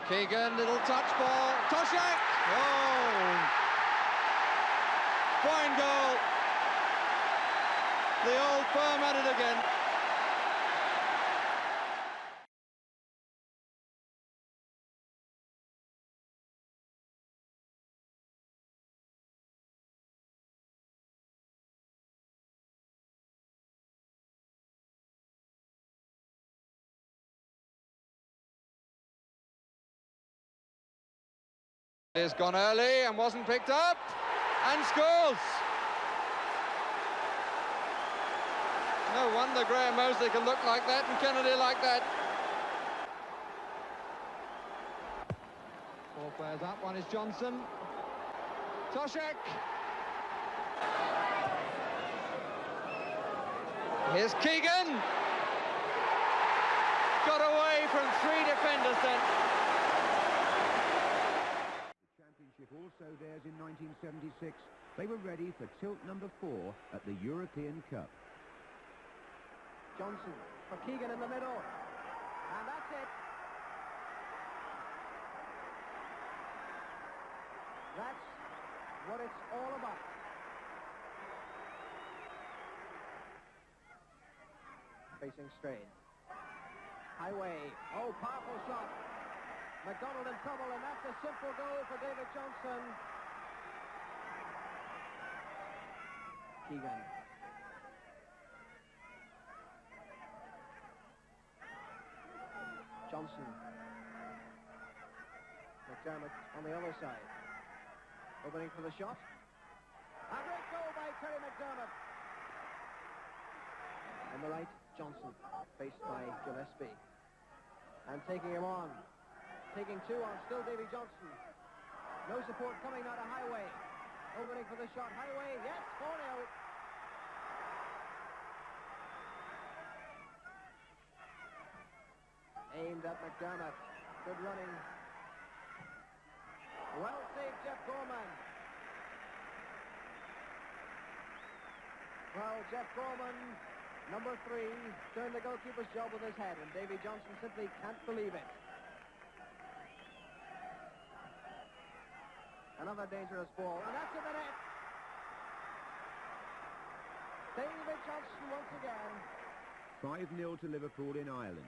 Keegan, little touch ball. Toshak! Oh! Fine goal. The old firm at it again. He's gone early and wasn't picked up, and scores! No wonder Graham Mosley can look like that and Kennedy like that. 4 players up, one is Johnson. Toshak! Here's Keegan! Got away from 3 defenders then. Also theirs in 1976, they were ready for tilt number 4 at the European Cup. Johnson for Keegan in the middle, and that's it. That's what it's all about. Facing straight. Highway, oh, powerful shot. McDonald in trouble, and that's a simple goal for David Johnson. Keegan. Johnson. McDermott on the other side. Opening for the shot. A great goal by Terry McDermott. On the right, Johnson, faced by Gillespie. And taking him on. Taking 2 on, still Davy Johnson. No support coming out of Highway. Opening for the shot, Highway, yes, 4-0. Aimed at McDermott. Good running. Well saved, Jeff Gorman. Well, Jeff Gorman, number 3, turned the goalkeeper's job with his head, and Davy Johnson simply can't believe it. Another dangerous ball, and that's in the net. David Johnson once again. 5-0 to Liverpool in Ireland.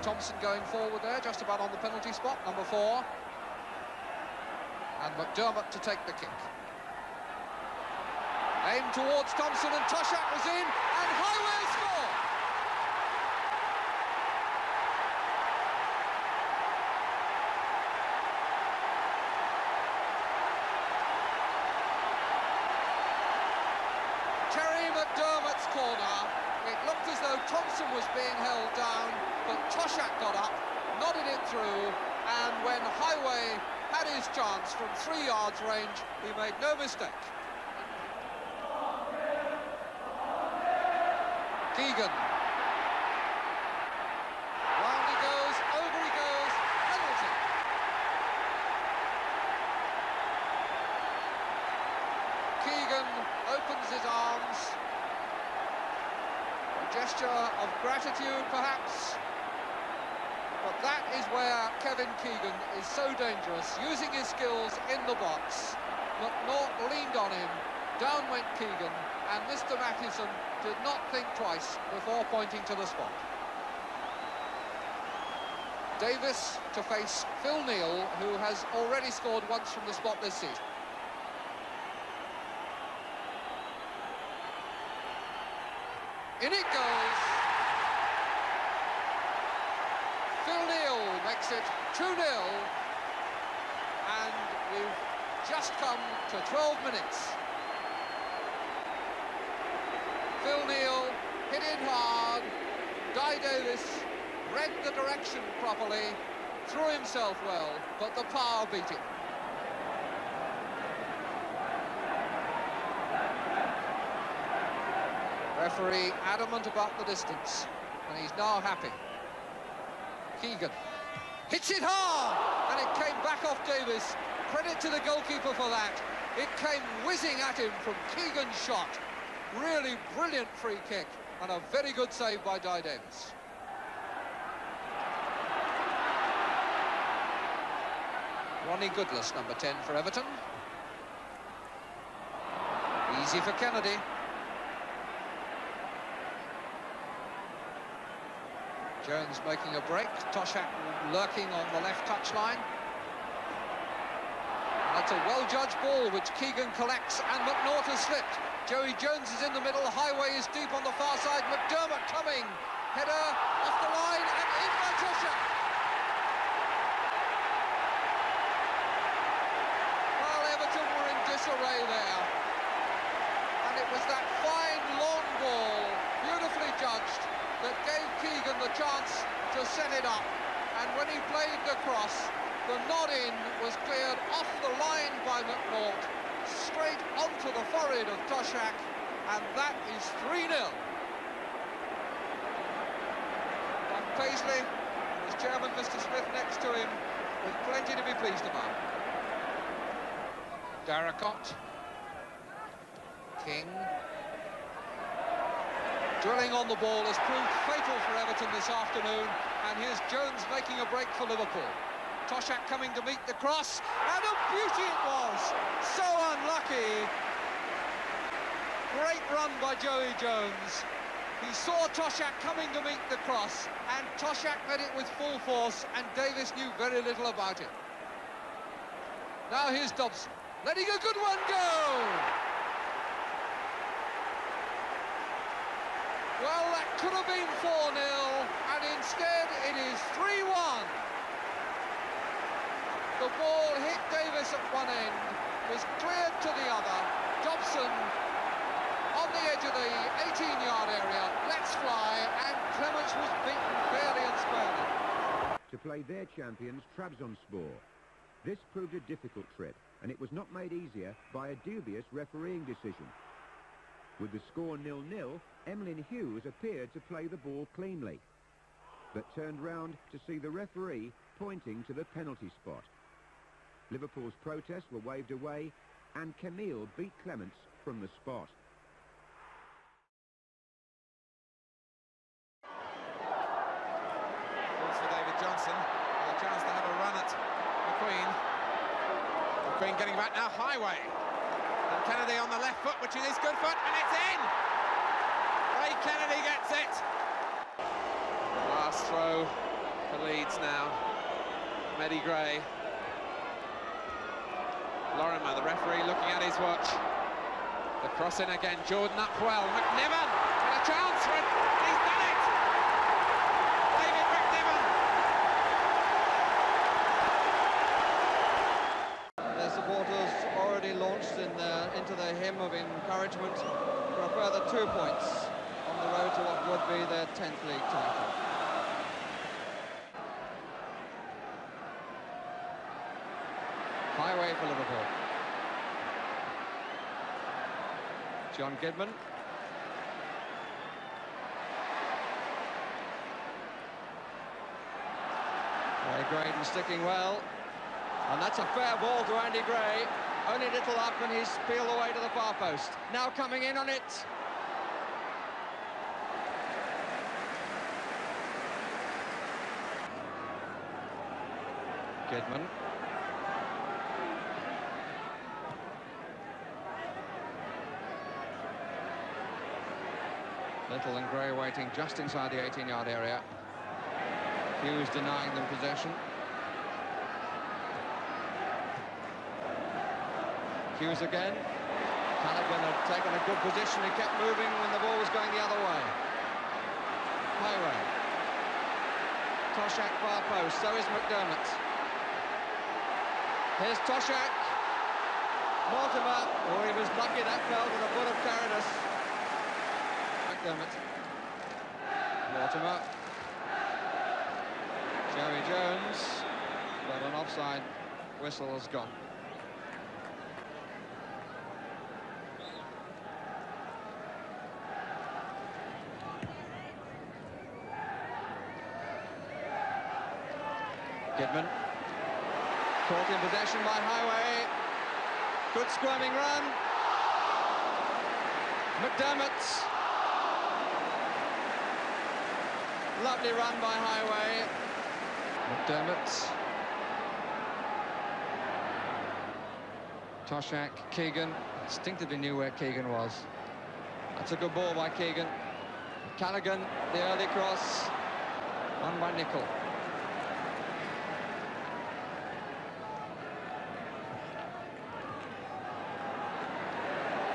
Thompson going forward there, just about on the penalty spot, number 4. And McDermott to take the kick. Aimed towards Thompson, and Toshak was in, and Highway score! McDermott's corner. It looked as though Thompson was being held down, but Toshak got up, nodded it through, and when Highway had his chance from 3 yards range, he made no mistake. Keegan. Round he goes, over he goes, penalty. Keegan opens his arms. Gesture of gratitude, perhaps, but that is where Kevin Keegan is so dangerous, using his skills in the box. McNaught leaned on him, down went Keegan, and Mr. Mathieson did not think twice before pointing to the spot. Davis to face Phil Neal, who has already scored once from the spot this season. In it goes. Phil Neal makes it 2-0. And we've just come to 12 minutes. Phil Neal hit in hard. Guy Davis read the direction properly, threw himself well, but the power beat him. Referee adamant about the distance, and he's now happy. Keegan hits it hard, and it came back off Davis. Credit to the goalkeeper for that. It came whizzing at him from Keegan's shot. Really brilliant free kick, and a very good save by Guy Davis. Ronnie Goodless, number 10 for Everton. Easy for Kennedy. Jones making a break. Toshak lurking on the left touchline. That's a well-judged ball which Keegan collects, and McNaught has slipped. Joey Jones is in the middle. Highway is deep on the far side. McDermott coming. Header off the line and in by Toshak. Well, Everton were in disarray there. And it was that fine long ball, beautifully judged, that gave Keegan the chance to set it up. And when he played the cross, the nod-in was cleared off the line by McNaught, straight onto the forehead of Toshak, and that is 3-0. And Paisley, and his chairman, Mr. Smith, next to him, with plenty to be pleased about. Darracott. King. Drilling on the ball has proved fatal for Everton this afternoon, and here's Jones making a break for Liverpool. Toshak coming to meet the cross, and a beauty it was! So unlucky! Great run by Joey Jones. He saw Toshak coming to meet the cross, and Toshak met it with full force, and Davis knew very little about it. Now here's Dobson, letting a good one go! Well, that could have been 4-0, and instead it is 3-1. The ball hit Davis at one end, was cleared to the other. Dobson on the edge of the 18-yard area, lets fly, and Clements was beaten fairly and squarely. To play their champions, Trabzonspor. This proved a difficult trip, and it was not made easier by a dubious refereeing decision. With the score 0-0, Emlyn Hughes appeared to play the ball cleanly, but turned round to see the referee pointing to the penalty spot. Liverpool's protests were waved away, and Camille beat Clements from the spot. Calls for David Johnson, with a chance to have a run at McQueen. McQueen getting back now, Highway. And Kennedy on the left foot, which is his good foot, and it's in! Ray Kennedy gets it! Last throw for Leeds now. Mehdi Gray. Lorimer, the referee, looking at his watch. The cross in again, Jordan up well. McNiven with a chance for it. He's done it! David McNiven! Their supporters already launched into their hymn of encouragement for a further 2 points on the road to what would be their 10th league title. Highway for Liverpool. John Gidman. Ray Graydon sticking well. And that's a fair ball to Andy Gray. Only little up and he's peeled away to the far post. Now coming in on it. Gidman. Little and Gray waiting just inside the 18-yard area. Hughes denying them possession. Hughes again. Callaghan had taken a good position. He kept moving when the ball was going the other way. Highway. Toshak far post. So is McDermott. Here's Toshak. Mortimer. Oh, he was lucky that fell to the foot of Caritas. McDermott. Mortimer. Joey Jones. But an offside whistle has gone. Gidman. Caught in possession by Highway. Good squirming run. McDermott. Lovely run by Highway. McDermott. Toshak, Keegan, instinctively knew where Keegan was. That's a good ball by Keegan. Callaghan, the early cross, won by Nicol.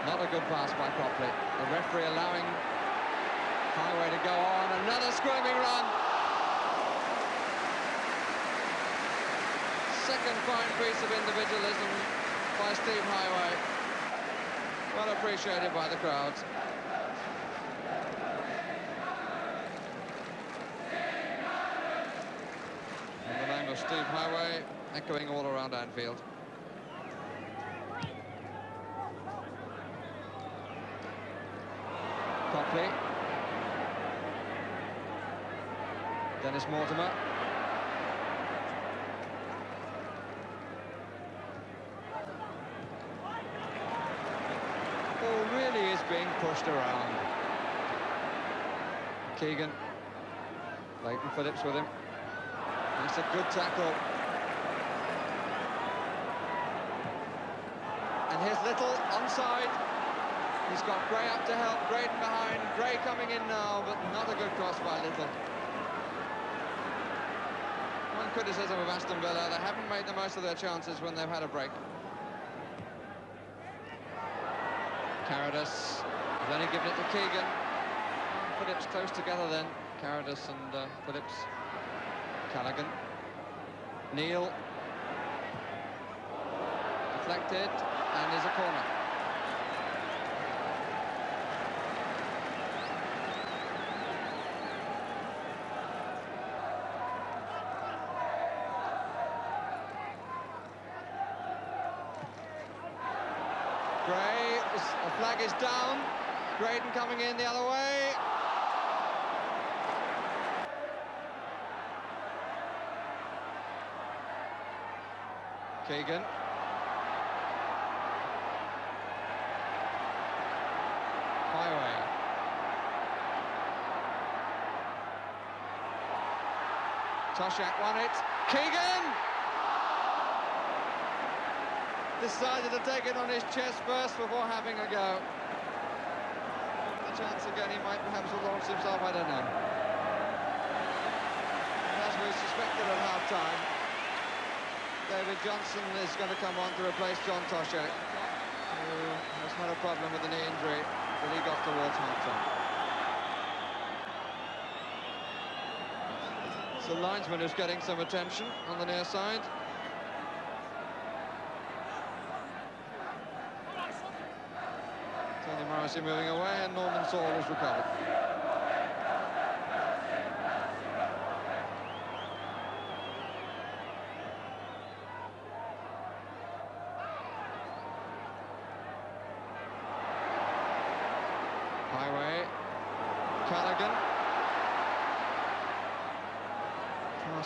Not a good pass by Copley. The referee allowing Highway to go on. Another squirming run. Second fine piece of individualism by Steve Highway. Well appreciated by the crowds. And the name of Steve Highway echoing all around Anfield. Copley. Dennis Mortimer. Ball really is being pushed around. Keegan. Leighton Phillips with him. That's a good tackle. And here's Little onside. He's got Gray up to help, Graydon behind, Gray coming in now, but not a good cross by Little. One criticism of Aston Villa, they haven't made the most of their chances when they've had a break. Carradus, then he given it to Keegan. Phillips close together then, Carradus and Phillips. Callaghan. Neil. Deflected, and is a corner. Gray, the flag is down. Graydon coming in the other way. Keegan. Highway. Toshak won it. Keegan! Decided to take it on his chest first before having a go. The chance again, he might perhaps have launched himself, I don't know. As we suspected at half-time, David Johnson is going to come on to replace John Toshak, who has had a problem with the knee injury that he got towards half-time. It's the linesman who's getting some attention on the near side. Tony Morrissey moving away, and Norman Saul has recovered. Highway, Callaghan.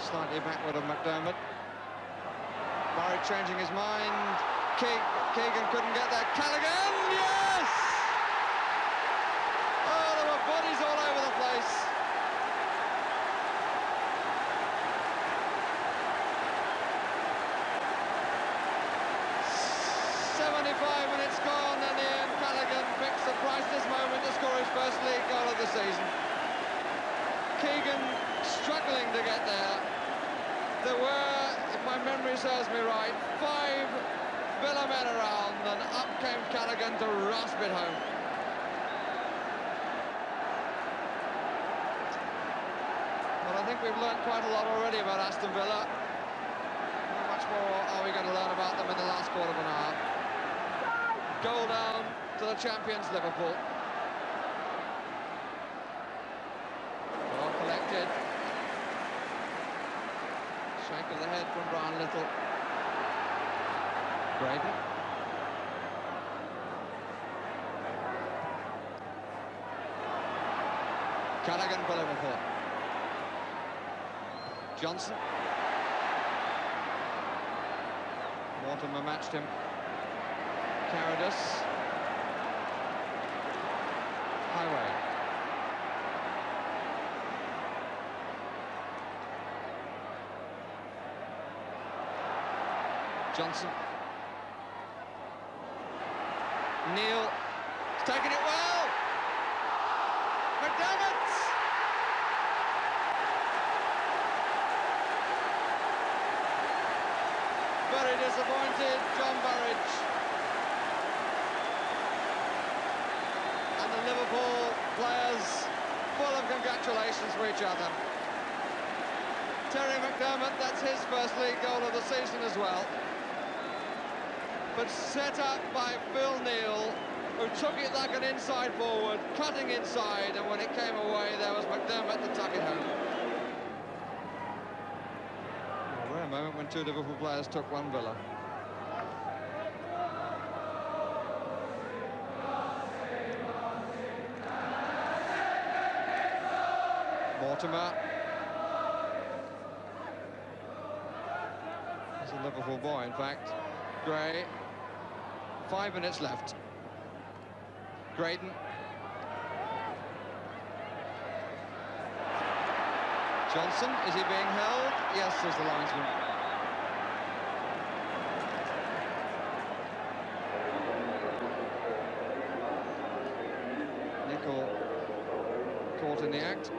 Slightly backward of McDermott. Murray changing his mind. Keegan couldn't get there. Callaghan, yes! Oh, there were bodies all over the place. .75 gone, and Ian Callaghan picks the priceless moment to score his first league goal of the season. Keegan struggling to get there. There were, if my memory serves me right, 5 Villa men around, and up came Callaghan to rasp it home. Well, I think we've learned quite a lot already about Aston Villa. How much more are we going to learn about them in the last quarter of an hour? Goal down to the champions, Liverpool. Well collected. Shake of the head from Brian Little. Graydon. Callaghan for Liverpool. Johnson. Mortimer matched him. Carradus. Highway. Johnson. Neil has taken it well. McDermott! Very disappointed, John Burridge. And the Liverpool players full of congratulations for each other. Terry McDermott, that's his first league goal of the season as well. But set up by Phil Neal, who took it like an inside forward, cutting inside, and when it came away, there was McDermott to tuck it home. A rare moment when two Liverpool players took one Villa. Mortimer. He's a Liverpool boy, in fact. Gray. 5 minutes left. Graydon. Johnson, is he being held? Yes, says the linesman. Nicol caught in the act.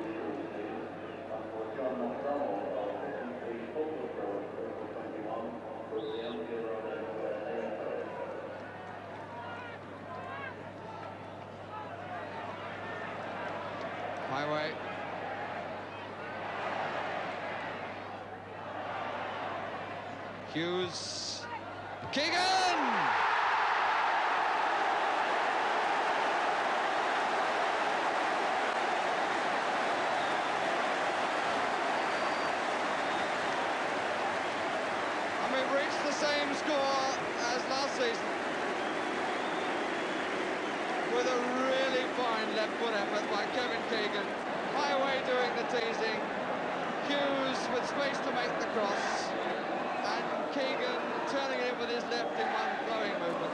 Highway. Hughes. Keegan! And we've reached the same score as last season, with a really fine left foot effort by Kevin Keegan. Highway doing the teasing, Hughes with space to make the cross, and Keegan turning it in with his left in one flowing movement.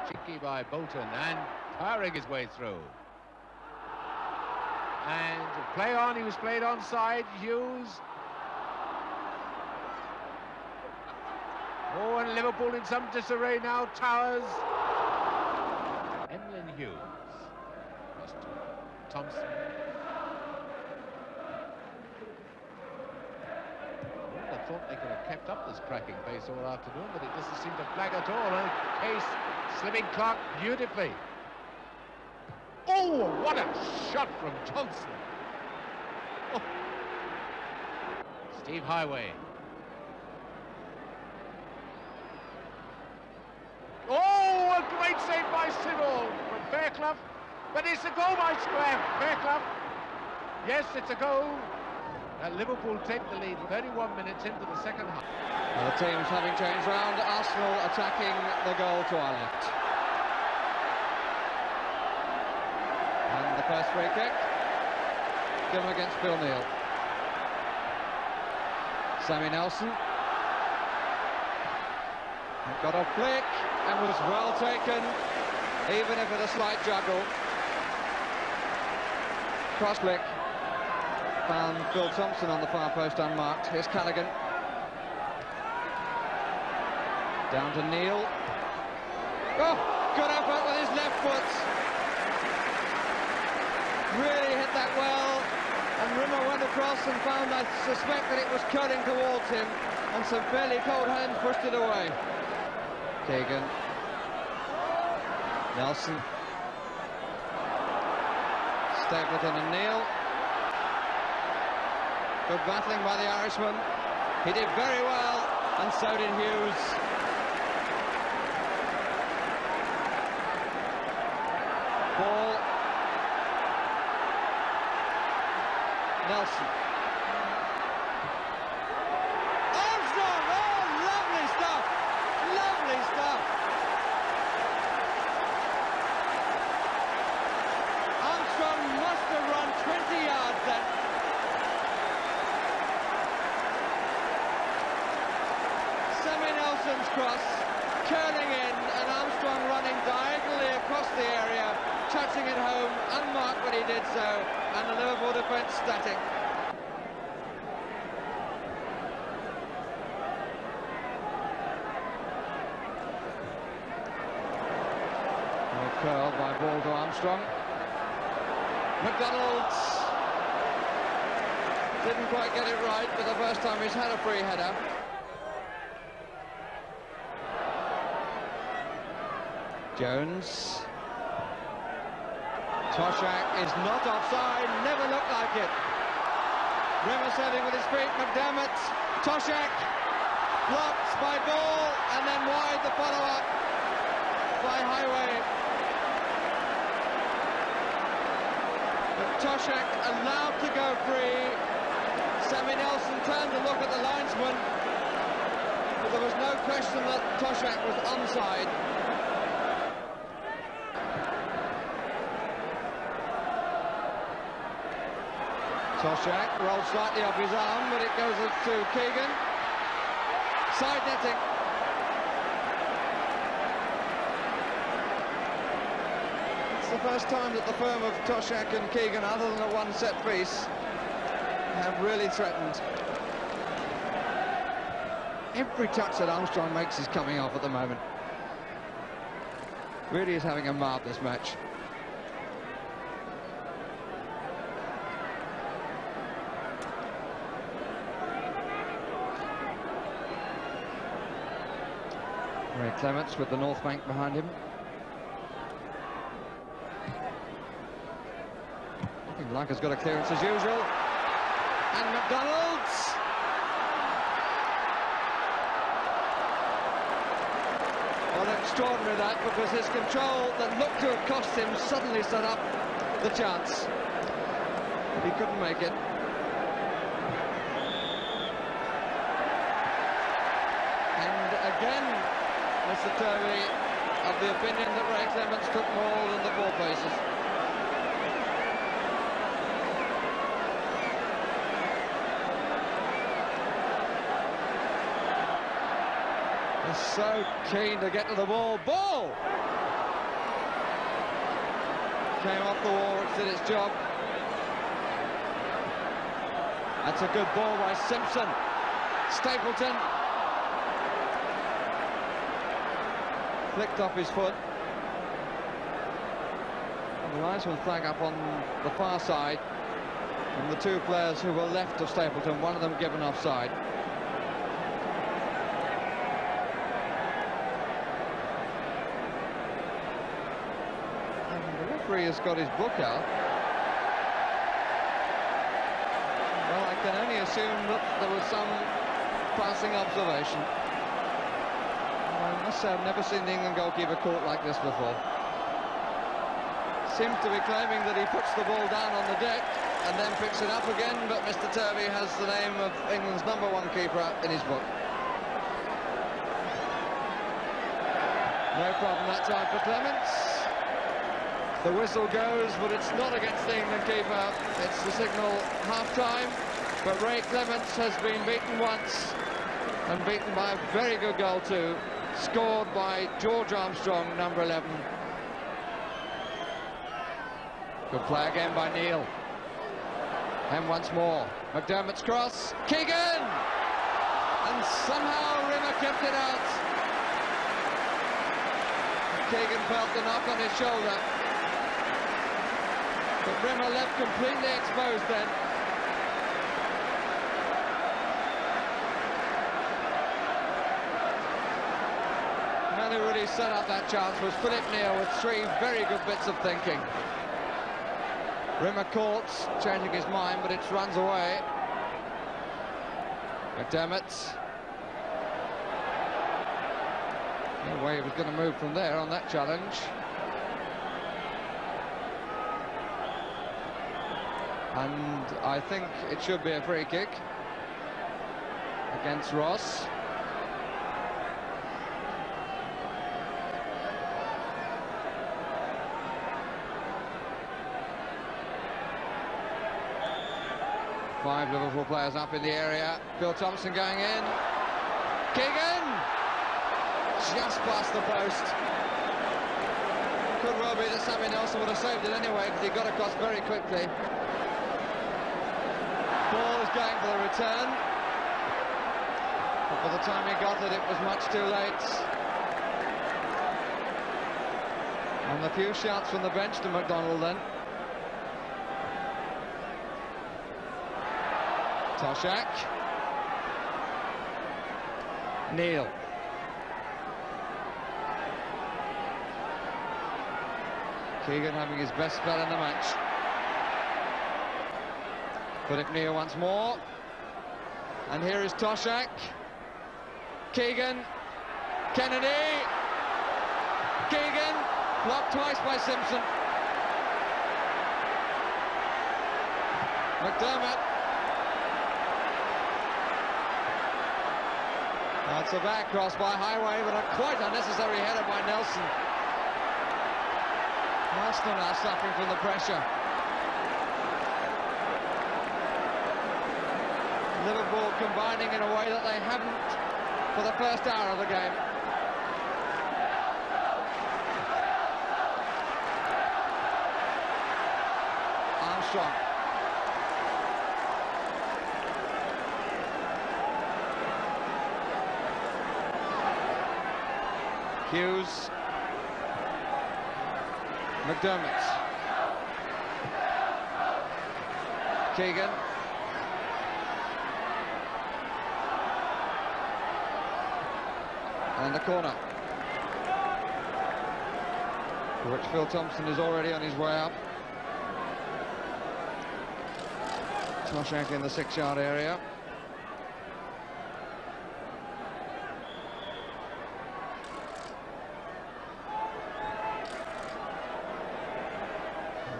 Cheeky by Bolton and powering his way through. And play on, he was played onside, Hughes. Oh, and Liverpool in some disarray now, Towers. Emlyn Hughes. Mr. Thompson. I thought they could have kept up this cracking pace all afternoon, but it doesn't seem to flag at all. And Case slimming Clark beautifully. Oh, what a shot from Johnson. Oh. Steve Highway. Oh, a great save by Siddle from Fairclough. But it's a goal by Fairclough. Yes, it's a goal. Liverpool take the lead 31 minutes into the second half. The teams having changed round, Arsenal attacking the goal to our left. And the first free kick given against Phil Neal. Sammy Nelson. Got a flick and was well taken, even if with a slight juggle. Cross flick. Found Phil Thompson on the far post unmarked. Here's Callaghan. Down to Neal. Oh, good effort with his left foot. Really hit that well. And Rimmer went across and found, I suspect, that it was cutting towards him. And some fairly cold hands pushed it away. Keegan. Nelson. Stapleton and Neal. Good battling by the Irishman. He did very well, and so did Hughes. Ball. Nelson. Armstrong! Oh, lovely stuff! Lovely stuff! Armstrong must have run 20 yards then. cross, curling in, and Armstrong running diagonally across the area, touching it home, unmarked when he did so, and the Liverpool defence static. Curled by ball to Armstrong. McDonald's didn't quite get it right for the first time he's had a free header. Jones. Toshak is not offside, never looked like it. Rimmer serving with his feet, McDermott. Toshak blocked by Ball, and then wide the follow-up by Highway. Toshak allowed to go free. Sammy Nelson turned to look at the linesman, but there was no question that Toshak was onside. Toshak rolls slightly off his arm, but it goes to Keegan. Side netting. The first time that the firm of Toshak and Keegan, other than a one set piece, have really threatened. Every touch that Armstrong makes is coming off at the moment. Really is having a marvellous match. Ray Clements with the North Bank behind him. Lanka's got a clearance as usual, and McDonald's. Well, extraordinary that, because his control that looked to have cost him suddenly set up the chance. He couldn't make it. And again, Mr. Turvey of the opinion that Ray Clements took more than the 4 paces. So keen to get to the ball. Ball! Came off the wall, which did its job. That's a good ball by Simpson. Stapleton. Flicked off his foot. And the linesman flag up on the far side from the 2 players who were left of Stapleton, one of them given offside. Has got his book out. Well, I can only assume that there was some passing observation. I must say I've never seen the England goalkeeper caught like this before. Seems to be claiming that he puts the ball down on the deck and then picks it up again, but Mr. Turvey has the name of England's #1 keeper in his book. No problem that time for Clements. The whistle goes, but it's not against the England keeper. It's the signal half-time. But Ray Clements has been beaten once, and beaten by a very good goal too. Scored by George Armstrong, number 11. Good play again by Neil. And once more, McDermott's cross. Keegan! And somehow Rimmer kept it out. Keegan felt the knock on his shoulder. But Rimmer left completely exposed then. The man who really set up that chance was Philip Neal with 3 very good bits of thinking. Rimmer caught, changing his mind, but it runs away. McDermott. No way he was going to move from there on that challenge. And I think it should be a free kick against Ross. Five Liverpool players up in the area. Phil Thompson going in. Keegan! just past the post. Could well be that Sammy Nelson would have saved it anyway, because he got across very quickly. Ball is going for the return. But by the time he got it, it was much too late. And a few shouts from the bench to McDonald then. Toshak. Neil. Keegan having his best spell in the match. Philip Neal once more. And here is Toshak. Keegan. Kennedy. Keegan. Blocked twice by Simpson. McDermott. That's a back cross by Highway, but a quite unnecessary header by Nelson. Aston are suffering from the pressure. Liverpool combining in a way that they haven't for the first hour of the game. Armstrong. Hughes. McDermott. Keegan. And the corner, for which Phil Thompson is already on his way up. Toshak in the 6-yard area.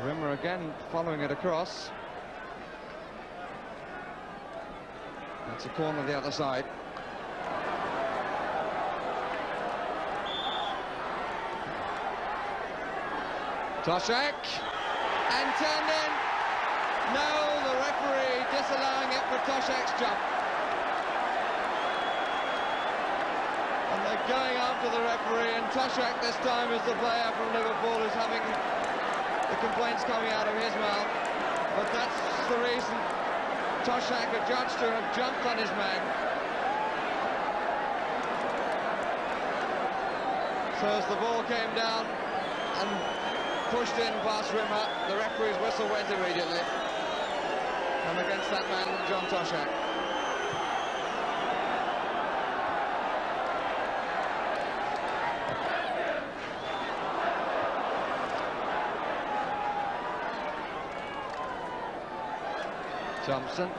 Rimmer again following it across. That's a corner the other side. Toshak, and turned in. No, the referee disallowing it for Toshak's jump. And they're going after the referee, and Toshak this time is the player from Liverpool who's having the complaints coming out of his mouth. But that's the reason Toshak adjudged to have jumped on his man. So as the ball came down and pushed in past Rimmer, the referee's whistle went immediately. And against that man, John Toshak. Thompson.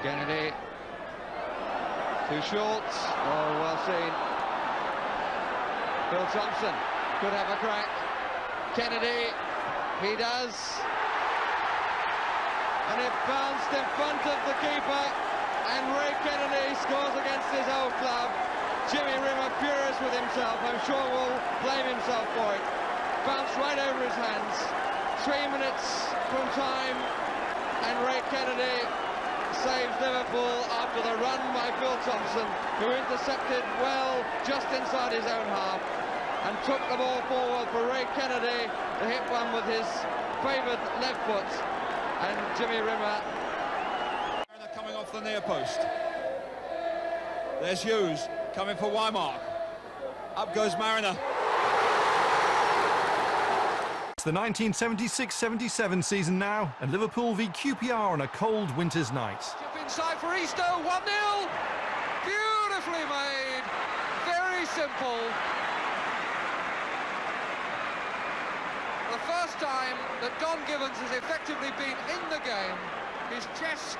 Kennedy. Too short. Oh, well seen. Phil Thompson could have a crack. Kennedy, he does. And it bounced in front of the keeper. And Ray Kennedy scores against his old club. Jimmy Rimmer furious with himself. I'm sure will blame himself for it. Bounced right over his hands. 3 minutes from time. And Ray Kennedy saves Liverpool after the run by Phil Thompson, who intercepted well just inside his own half and took the ball forward for Ray Kennedy to hit one with his favoured left foot. And Jimmy Rimmer coming off the near post. There's Hughes coming for Wymark. Up goes Mariner. It's the 1976-77 season now, and Liverpool v QPR on a cold winter's night. Chip inside for Easter, 1-0. Beautifully made, very simple. The first time that Don Givens has effectively been in the game. His chest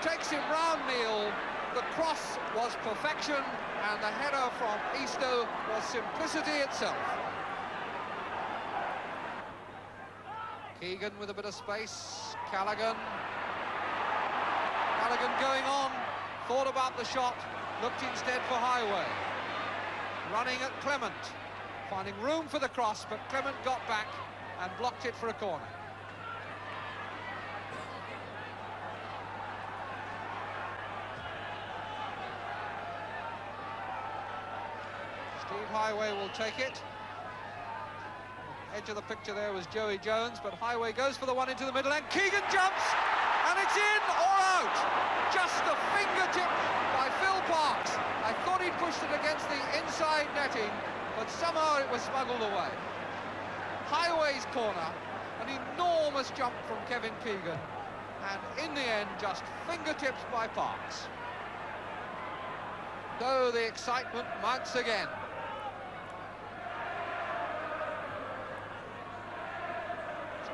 takes him round Neil. The cross was perfection, and the header from Easter was simplicity itself. Keegan with a bit of space. Callaghan going on, thought about the shot, looked instead for Highway. Running at Clement, finding room for the cross, but Clement got back and blocked it for a corner. Steve Highway will take it. Edge of the picture there was Joey Jones, but Highway goes for the one into the middle, and Keegan jumps, and it's in or out. Just a fingertip by Phil Parkes. I thought he'd pushed it against the inside netting, but somehow it was smuggled away. Highway's corner, an enormous jump from Kevin Keegan, and in the end, just fingertips by Parkes. Though the excitement mounts again.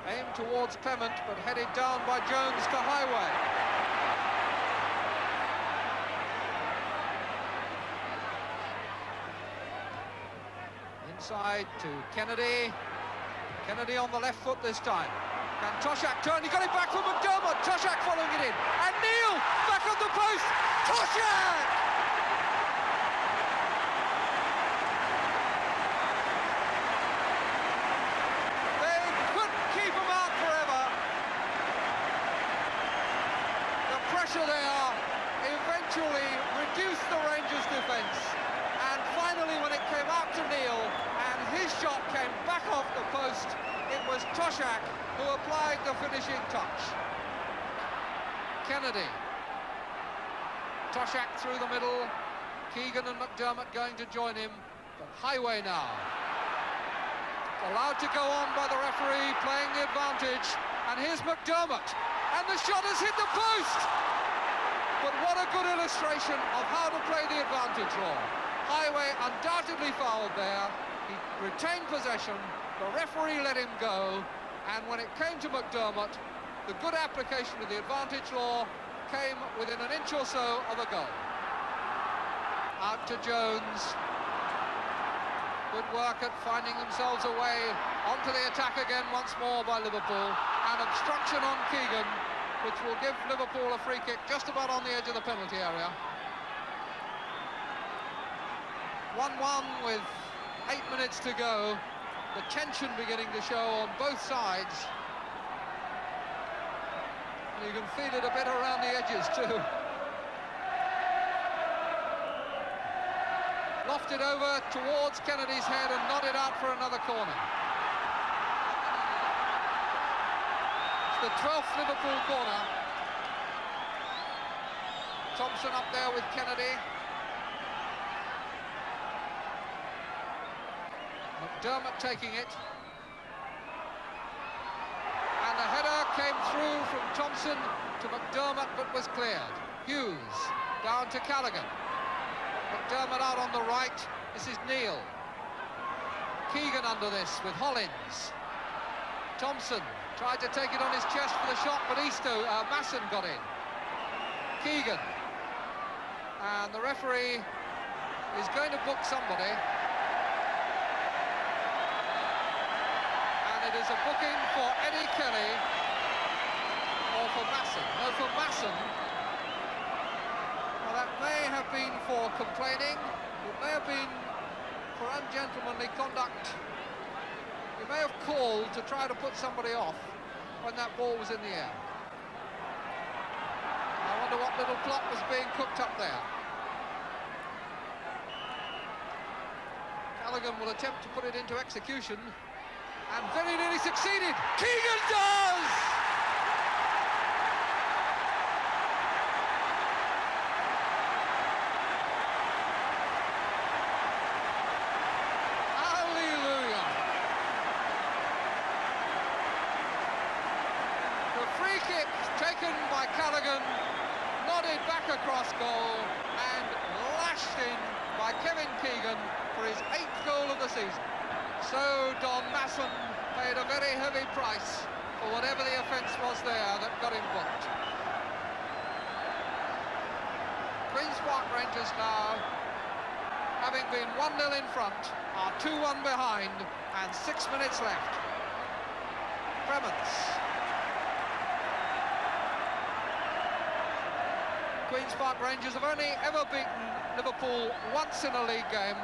Aimed towards Clement, but headed down by Jones to Highway. Inside to Kennedy. Kennedy on the left foot this time. Can Toshak turn? He got it back from McDermott. Toshak following it in. And Neil back on the post. Toshak! There eventually reduced the Rangers' defence, and finally when it came out to Neil and his shot came back off the post, it was Toshak who applied the finishing touch. Kennedy, Toshak through the middle, Keegan and McDermott going to join him, but Highway now allowed to go on by the referee, playing the advantage, and here's McDermott, and the shot has hit the post. But what a good illustration of how to play the advantage law. Highway undoubtedly fouled there. He retained possession. The referee let him go. And when it came to McDermott, the good application of the advantage law came within an inch or so of a goal. Out to Jones. Good work at finding themselves a way onto the attack again once more by Liverpool. And obstruction on Keegan, which will give Liverpool a free kick just about on the edge of the penalty area. 1-1 with 8 minutes to go. The tension beginning to show on both sides. And you can feel it a bit around the edges too. Lofted over towards Kennedy's head and nodded out for another corner. The 12th Liverpool corner. Thompson up there with Kennedy. McDermott taking it. And the header came through from Thompson to McDermott, but was cleared. Hughes down to Callaghan. McDermott out on the right. This is Neil. Keegan under this with Hollins. Thompson tried to take it on his chest for the shot, but Masson got in. Keegan. And the referee is going to book somebody. And it is a booking for Eddie Kelly or for Masson. No, for Masson. Well, that may have been for complaining. It may have been for ungentlemanly conduct. He may have called to try to put somebody off when that ball was in the air. I wonder what little plot was being cooked up there. Callaghan will attempt to put it into execution, and very nearly succeeded. Keegan does! Taken by Callaghan, nodded back across goal, and lashed in by Kevin Keegan for his 8th goal of the season. So Don Masson paid a very heavy price for whatever the offence was there that got him booked. Queen's Park Rangers now, having been 1-0 in front, are 2-1 behind and 6 minutes left. Crements. Queen's Park Rangers have only ever beaten Liverpool once in a league game.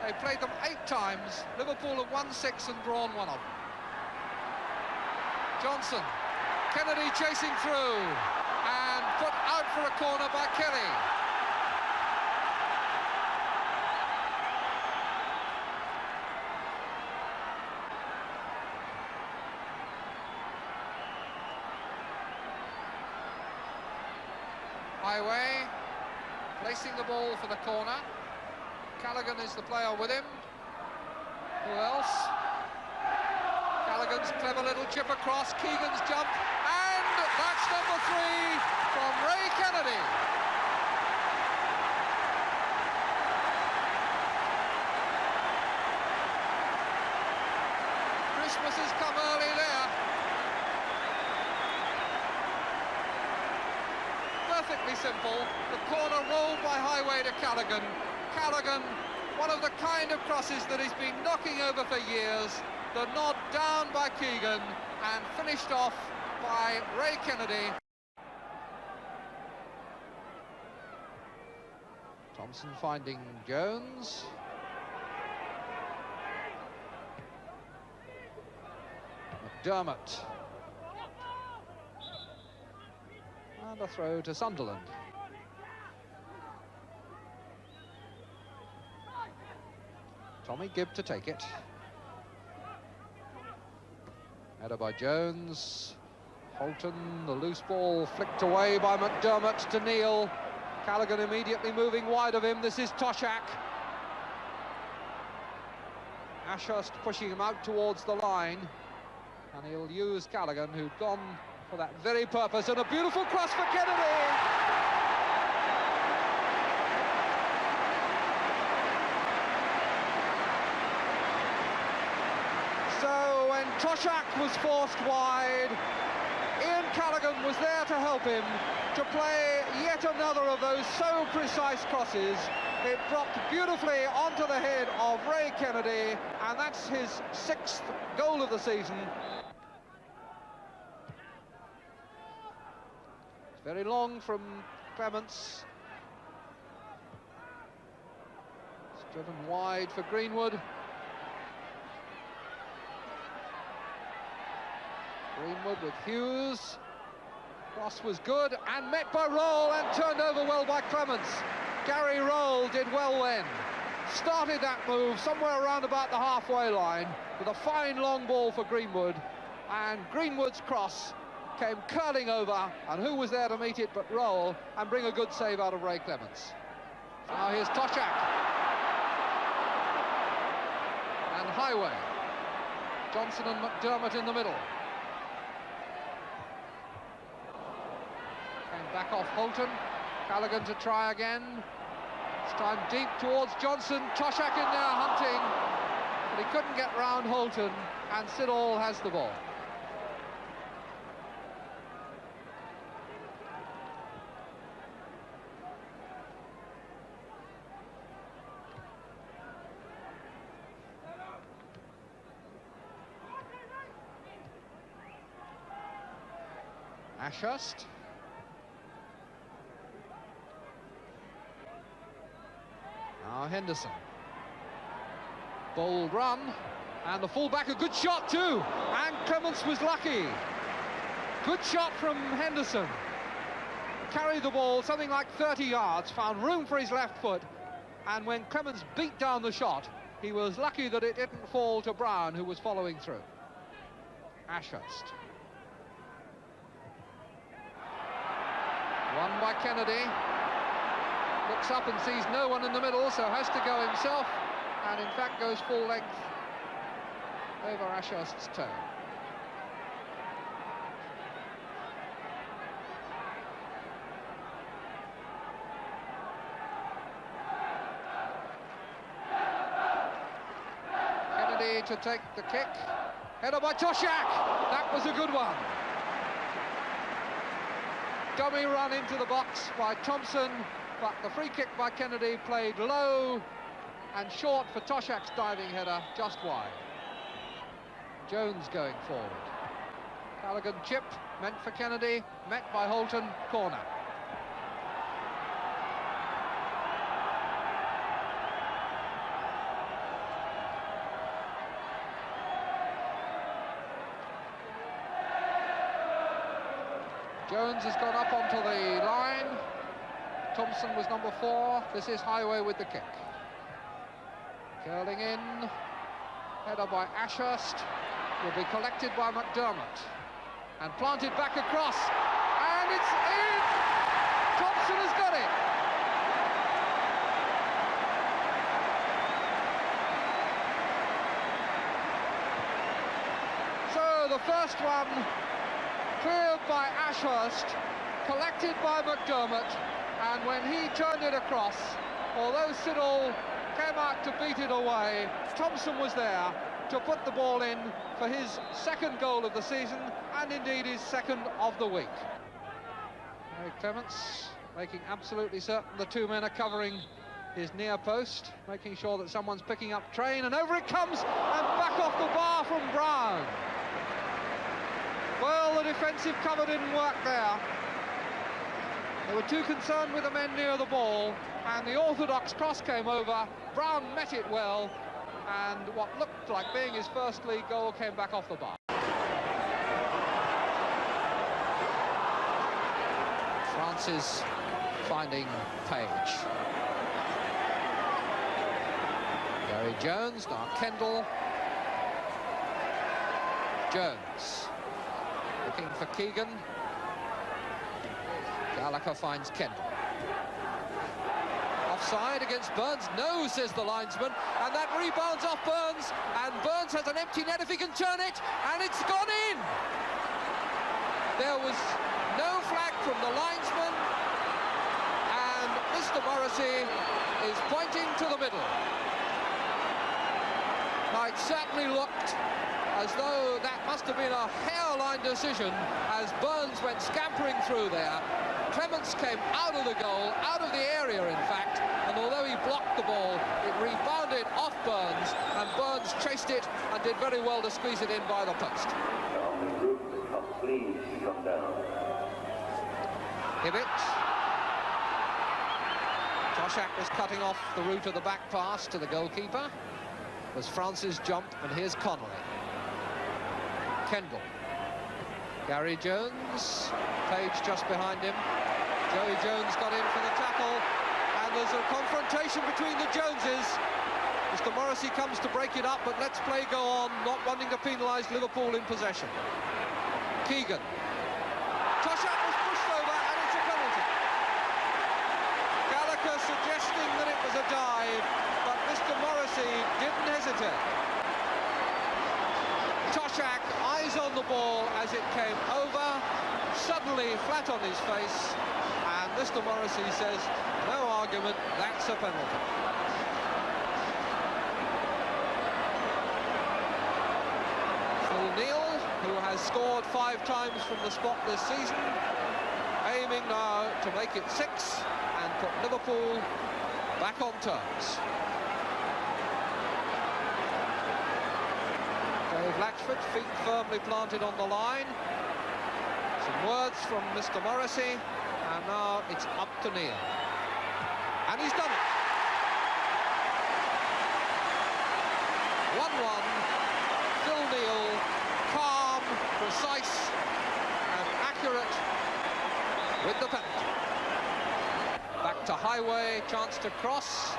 They played them 8 times. Liverpool have won 6 and drawn 1 of them. Johnson, Kennedy chasing through and put out for a corner by Kelly. Highway, placing the ball for the corner. Callaghan is the player with him. Who else? Callaghan's clever little chip across, Keegan's jump, and that's number 3 from Ray Kennedy. Christmas has come early there. Perfectly simple. The corner rolled by Highway to Callaghan. Callaghan, one of the kind of crosses that he's been knocking over for years. The nod down by Keegan and finished off by Ray Kennedy. Thompson finding Jones. McDermott. And a throw to Sunderland. Tommy Gibb to take it. Header by Jones. Holton, the loose ball flicked away by McDermott to Neil. Callaghan immediately moving wide of him. This is Toshak. Ashurst pushing him out towards the line. And he'll use Callaghan, who'd gone for that very purpose. And a beautiful cross for Kennedy. So when Toshak was forced wide, Ian Callaghan was there to help him to play yet another of those so precise crosses. It dropped beautifully onto the head of Ray Kennedy, and that's his 6th goal of the season. It's very long from Clements. It's driven wide for Greenwood. Greenwood with Hughes. Cross was good and met by Roll and turned over well by Clements. Gary Roll did well then. Started that move somewhere around about the halfway line with a fine long ball for Greenwood, and Greenwood's cross came curling over, and who was there to meet it but Roll and bring a good save out of Ray Clements. Now here's Toshak. And Highway. Johnson and McDermott in the middle. Back off Holton. Callaghan to try again. This time deep towards Johnson. Toshak in there hunting, but he couldn't get round Holton, and Siddall has the ball. Ashurst. Now Henderson. Bold run, and the fullback a good shot too, and Clements was lucky. Good shot from Henderson. Carried the ball something like 30 yards, found room for his left foot, and when Clements beat down the shot, he was lucky that it didn't fall to Brown, who was following through. Ashurst. Won by Kennedy. Looks up and sees no one in the middle, so has to go himself, and in fact goes full length over Ashurst's toe. Kennedy to take the kick. Header by Toshak. That was a good one. Dummy run into the box by Thompson, but the free kick by Kennedy played low and short for Toshak's diving header, just wide. Jones going forward. Callaghan chip, meant for Kennedy, met by Holton, corner. Jones has gone up onto the line. Thompson was number 4. This is Highway with the kick. Curling in. Header by Ashurst. Will be collected by McDermott. And planted back across. And it's in! Thompson has got it. So the first one cleared by Ashurst, collected by McDermott, and when he turned it across, although Siddall came out to beat it away, Thompson was there to put the ball in for his second goal of the season, and indeed his second of the week. Harry Clements making absolutely certain the two men are covering his near post, making sure that someone's picking up train, and over it comes, and back off the bar from Brown. Well, the defensive cover didn't work there. They were too concerned with the men near the ball, and the orthodox cross came over. Brown met it well, and what looked like being his first league goal came back off the bar. France is finding Page. Gary Jones, now Kendall. Jones looking for Keegan. Gallagher finds Kendall. Offside against Burns? No, says the linesman, and that rebounds off Burns, and Burns has an empty net if he can turn it, and it's gone in! There was no flag from the linesman, and Mr. Morrissey is pointing to the middle. Now, it certainly looked as though that must have been a hairline decision as Burns went scampering through there. Clements came out of the goal, out of the area in fact, and although he blocked the ball, it rebounded off Burns, and Burns chased it and did very well to squeeze it in by the post. Please come down. Hibbett. Toshak was cutting off the route of the back pass to the goalkeeper. It was France's jump, and here's Connolly. Kendall. Gary Jones. Page just behind him. Joey Jones got in for the tackle, and there's a confrontation between the Joneses. Mr. Morrissey comes to break it up, but let's play go on, not wanting to penalise Liverpool in possession. Keegan. Toshak was pushed over, and it's a penalty. Gallagher suggesting that it was a dive, but Mr. Morrissey didn't hesitate. Toshak, eyes on the ball as it came over, suddenly flat on his face, and Mr. Morrissey says, no argument, that's a penalty. Phil Neal, who has scored 5 times from the spot this season, aiming now to make it 6 and put Liverpool back on terms. Dave Latchford, feet firmly planted on the line. Some words from Mr. Morrissey, and now it's up to Neal. And he's done it. 1-1. Phil Neal, calm, precise, and accurate with the penalty. Back to Highway, chance to cross.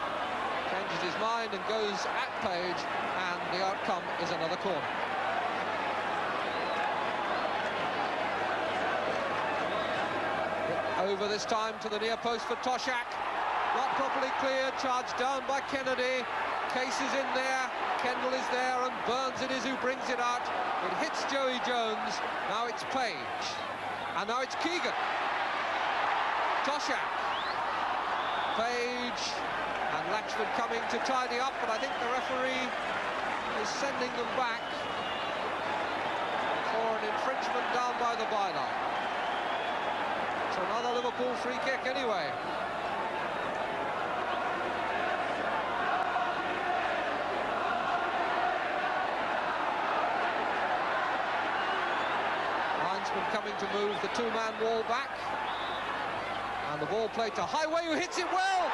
Changes his mind and goes at Page, and the outcome is another corner. Over this time to the near post for Toshak. Not properly cleared, charged down by Kennedy. Case is in there, Kendall is there, and Burns it is who brings it out. It hits Joey Jones, now it's Page. And now it's Keegan. Toshak. Page. And Latchford coming to tidy up, but I think the referee is sending them back for an infringement down by the byline. So another Liverpool free kick anyway. Linesman coming to move the two-man wall back. And the ball played to Highway, who hits it well.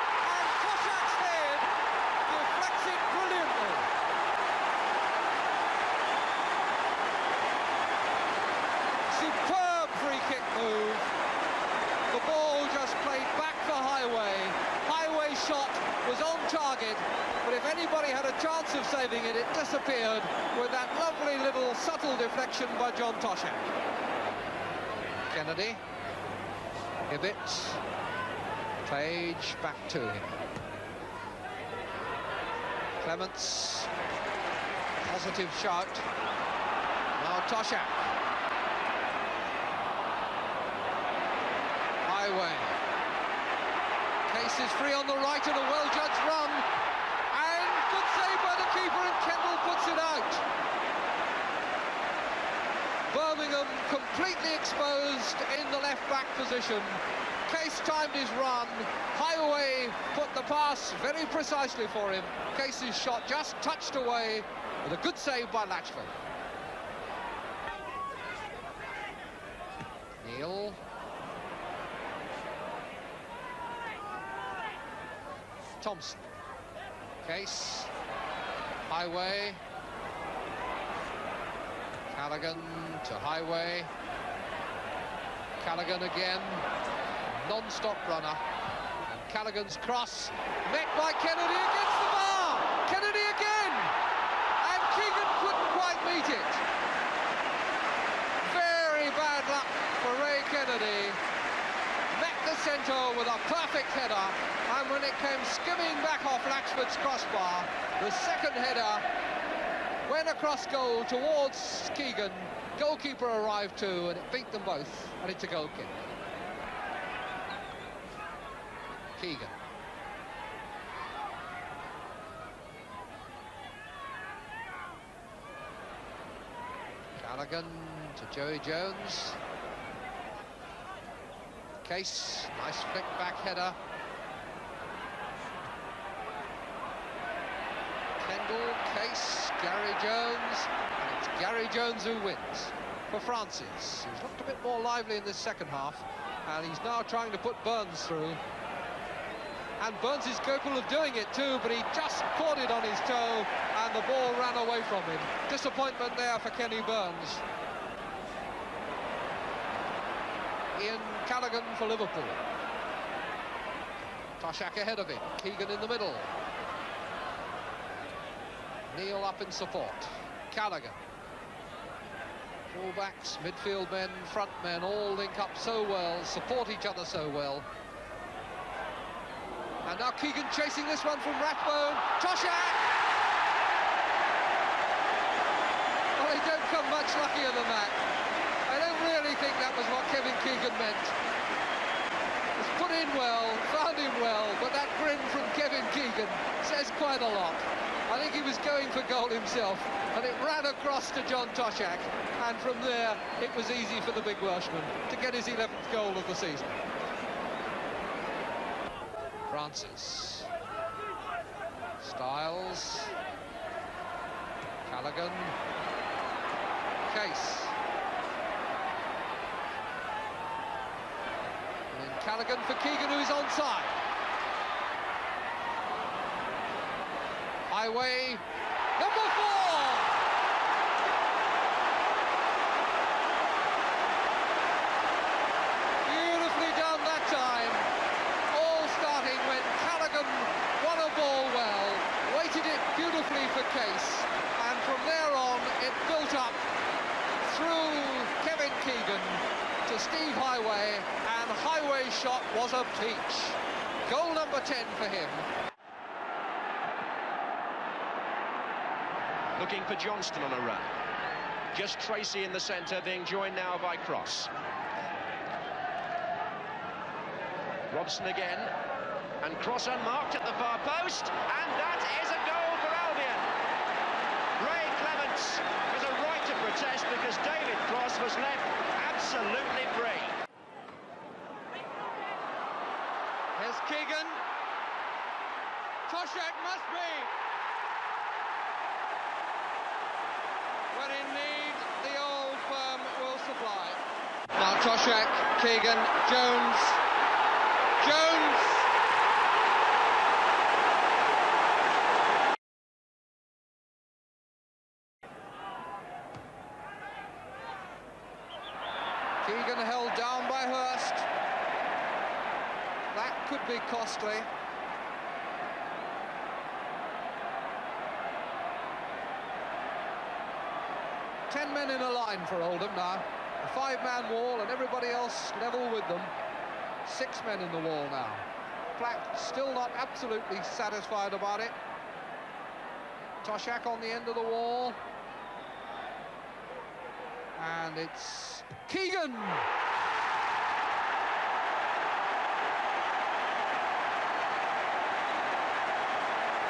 Superb free kick move. The ball just played back for Highway. Highway's shot was on target, but if anybody had a chance of saving it, it disappeared with that lovely little subtle deflection by John Toshak. Kennedy. Hibbett. Page back to him. Clements. Positive shout. Now Toshak. Highway. Case is free on the right and a well-judged run. And good save by the keeper, and Kendall puts it out. Birmingham completely exposed in the left-back position. Case timed his run. Highway put the pass very precisely for him. Case's shot just touched away with a good save by Latchford. Neil. Thompson. Case. Highway. Callaghan to Highway. Callaghan again. Non-stop runner. And Callaghan's cross. Met by Kennedy against the bar. Kennedy again. And Keegan couldn't quite meet it. Very bad luck for Ray Kennedy. Met the centre with a perfect header, and when it came skimming back off Latchford's crossbar, the second header went across goal towards Keegan. Goalkeeper arrived too, and it beat them both, and it's a goal kick. Keegan. Callaghan to Joey Jones. Case, nice flick back header. Kendall, Case, Gary Jones, and it's Gary Jones who wins for Francis. He's looked a bit more lively in this second half, and he's now trying to put Burns through. And Burns is capable of doing it too, but he just caught it on his toe, and the ball ran away from him. Disappointment there for Kenny Burns. Ian Callaghan for Liverpool. Toshak ahead of him. Keegan in the middle. Neil up in support. Callaghan. Fullbacks, midfield men, front men all link up so well, support each other so well. And now Keegan chasing this one from Rathbone. Toshak! Well, they don't come much luckier than that. I don't really think that was what Kevin Keegan meant. It was put in well, found him well, but that grin from Kevin Keegan says quite a lot. I think he was going for goal himself, and it ran across to John Toshak, and from there it was easy for the big Welshman to get his 11th goal of the season. Francis. Styles. Callaghan. Case. And then Callaghan for Keegan, who's onside. Highway. Number 4! Beautifully done that time. All starting when Callaghan won a ball well, weighted it beautifully for Case, and from there on it built up through Kevin Keegan to Steve Highway, and Highway's shot was a peach. Goal number 10 for him. Looking for Johnston on a run. Just Tracy in the centre, being joined now by Cross. Robson again, and Cross unmarked at the far post, and that is a goal for Albion. Ray Clements with a right to protest because David Cross was left absolutely free. Here's Keegan. Toshak must be. When in need, the old firm will supply. Now Toshak, Keegan, Jones. Jones! Keegan held down by Hurst. That could be costly. Ten men in a line for Oldham now. A 5-man wall and everybody else level with them. 6 men in the wall now. Platt still not absolutely satisfied about it. Toshak on the end of the wall. And it's Keegan!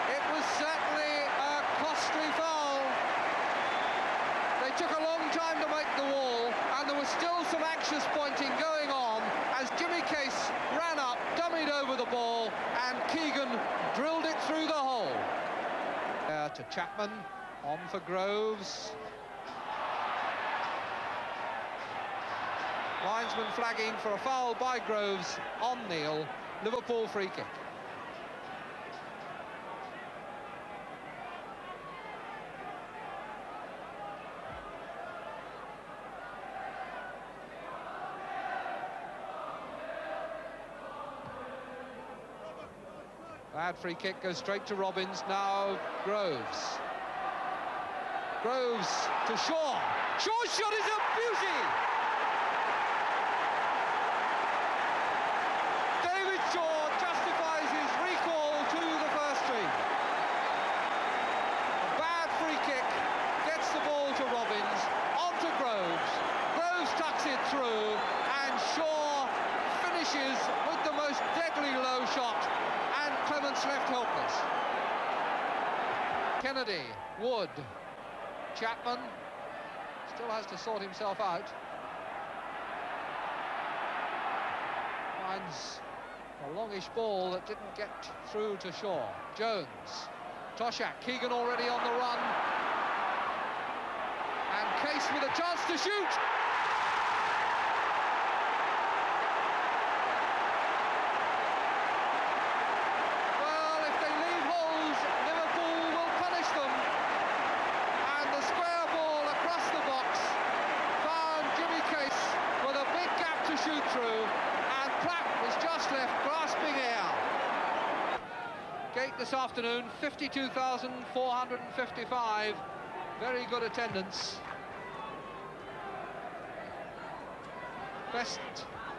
It was certainly a costly foul. They took a long time to make the wall, and there was still some anxious pointing going on as Jimmy Case ran up, dummied over the ball, and Keegan drilled it through the hole. To Chapman, on for Groves. Linesman flagging for a foul by Groves on Neil. Liverpool free kick. Bad free kick goes straight to Robbins. Now Groves. Groves to Shaw. Shaw's shot is a beauty! David Shaw justifies his recall to the first team. A bad free kick gets the ball to Robbins, onto Groves. Groves tucks it through, and Shaw finishes with the most deadly low shot, and Clements left helpless. Kennedy, Wood, Chapman still has to sort himself out. Finds a longish ball that didn't get through to Shaw. Jones, Toshak, Keegan already on the run. And Case with a chance to shoot. Well, if they leave holes, Liverpool will punish them. And the square ball across the box found Jimmy Case with a big gap to shoot through. And Platt was just left grasping air. Gate this afternoon, 52,455. Very good attendance. Best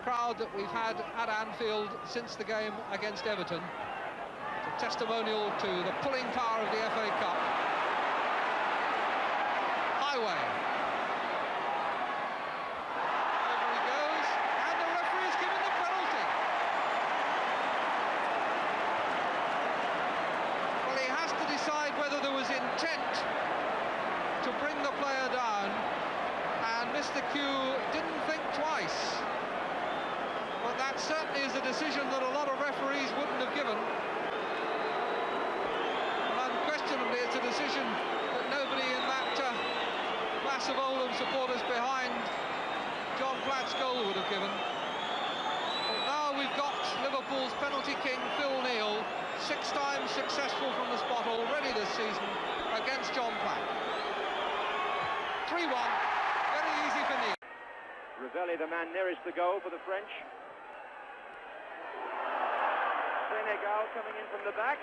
crowd that we've had at Anfield since the game against Everton. It's a testimonial to the pulling power of the FA Cup. Highway. Over he goes, and the referee is given the penalty. Well, he has to decide whether there was intent to bring the player down, and Mr. Q didn't think twice. But that certainly is a decision that a lot of referees wouldn't have given. Unquestionably, it's a decision that nobody in that mass of Oldham supporters behind John Platt's goal would have given. But now we've got Liverpool's penalty king, Phil Neal, 6 times successful from the spot already this season against John Platt. 3-1, very easy for Neil. Ravelli, the man nearest the goal for the French. Senegal coming in from the back.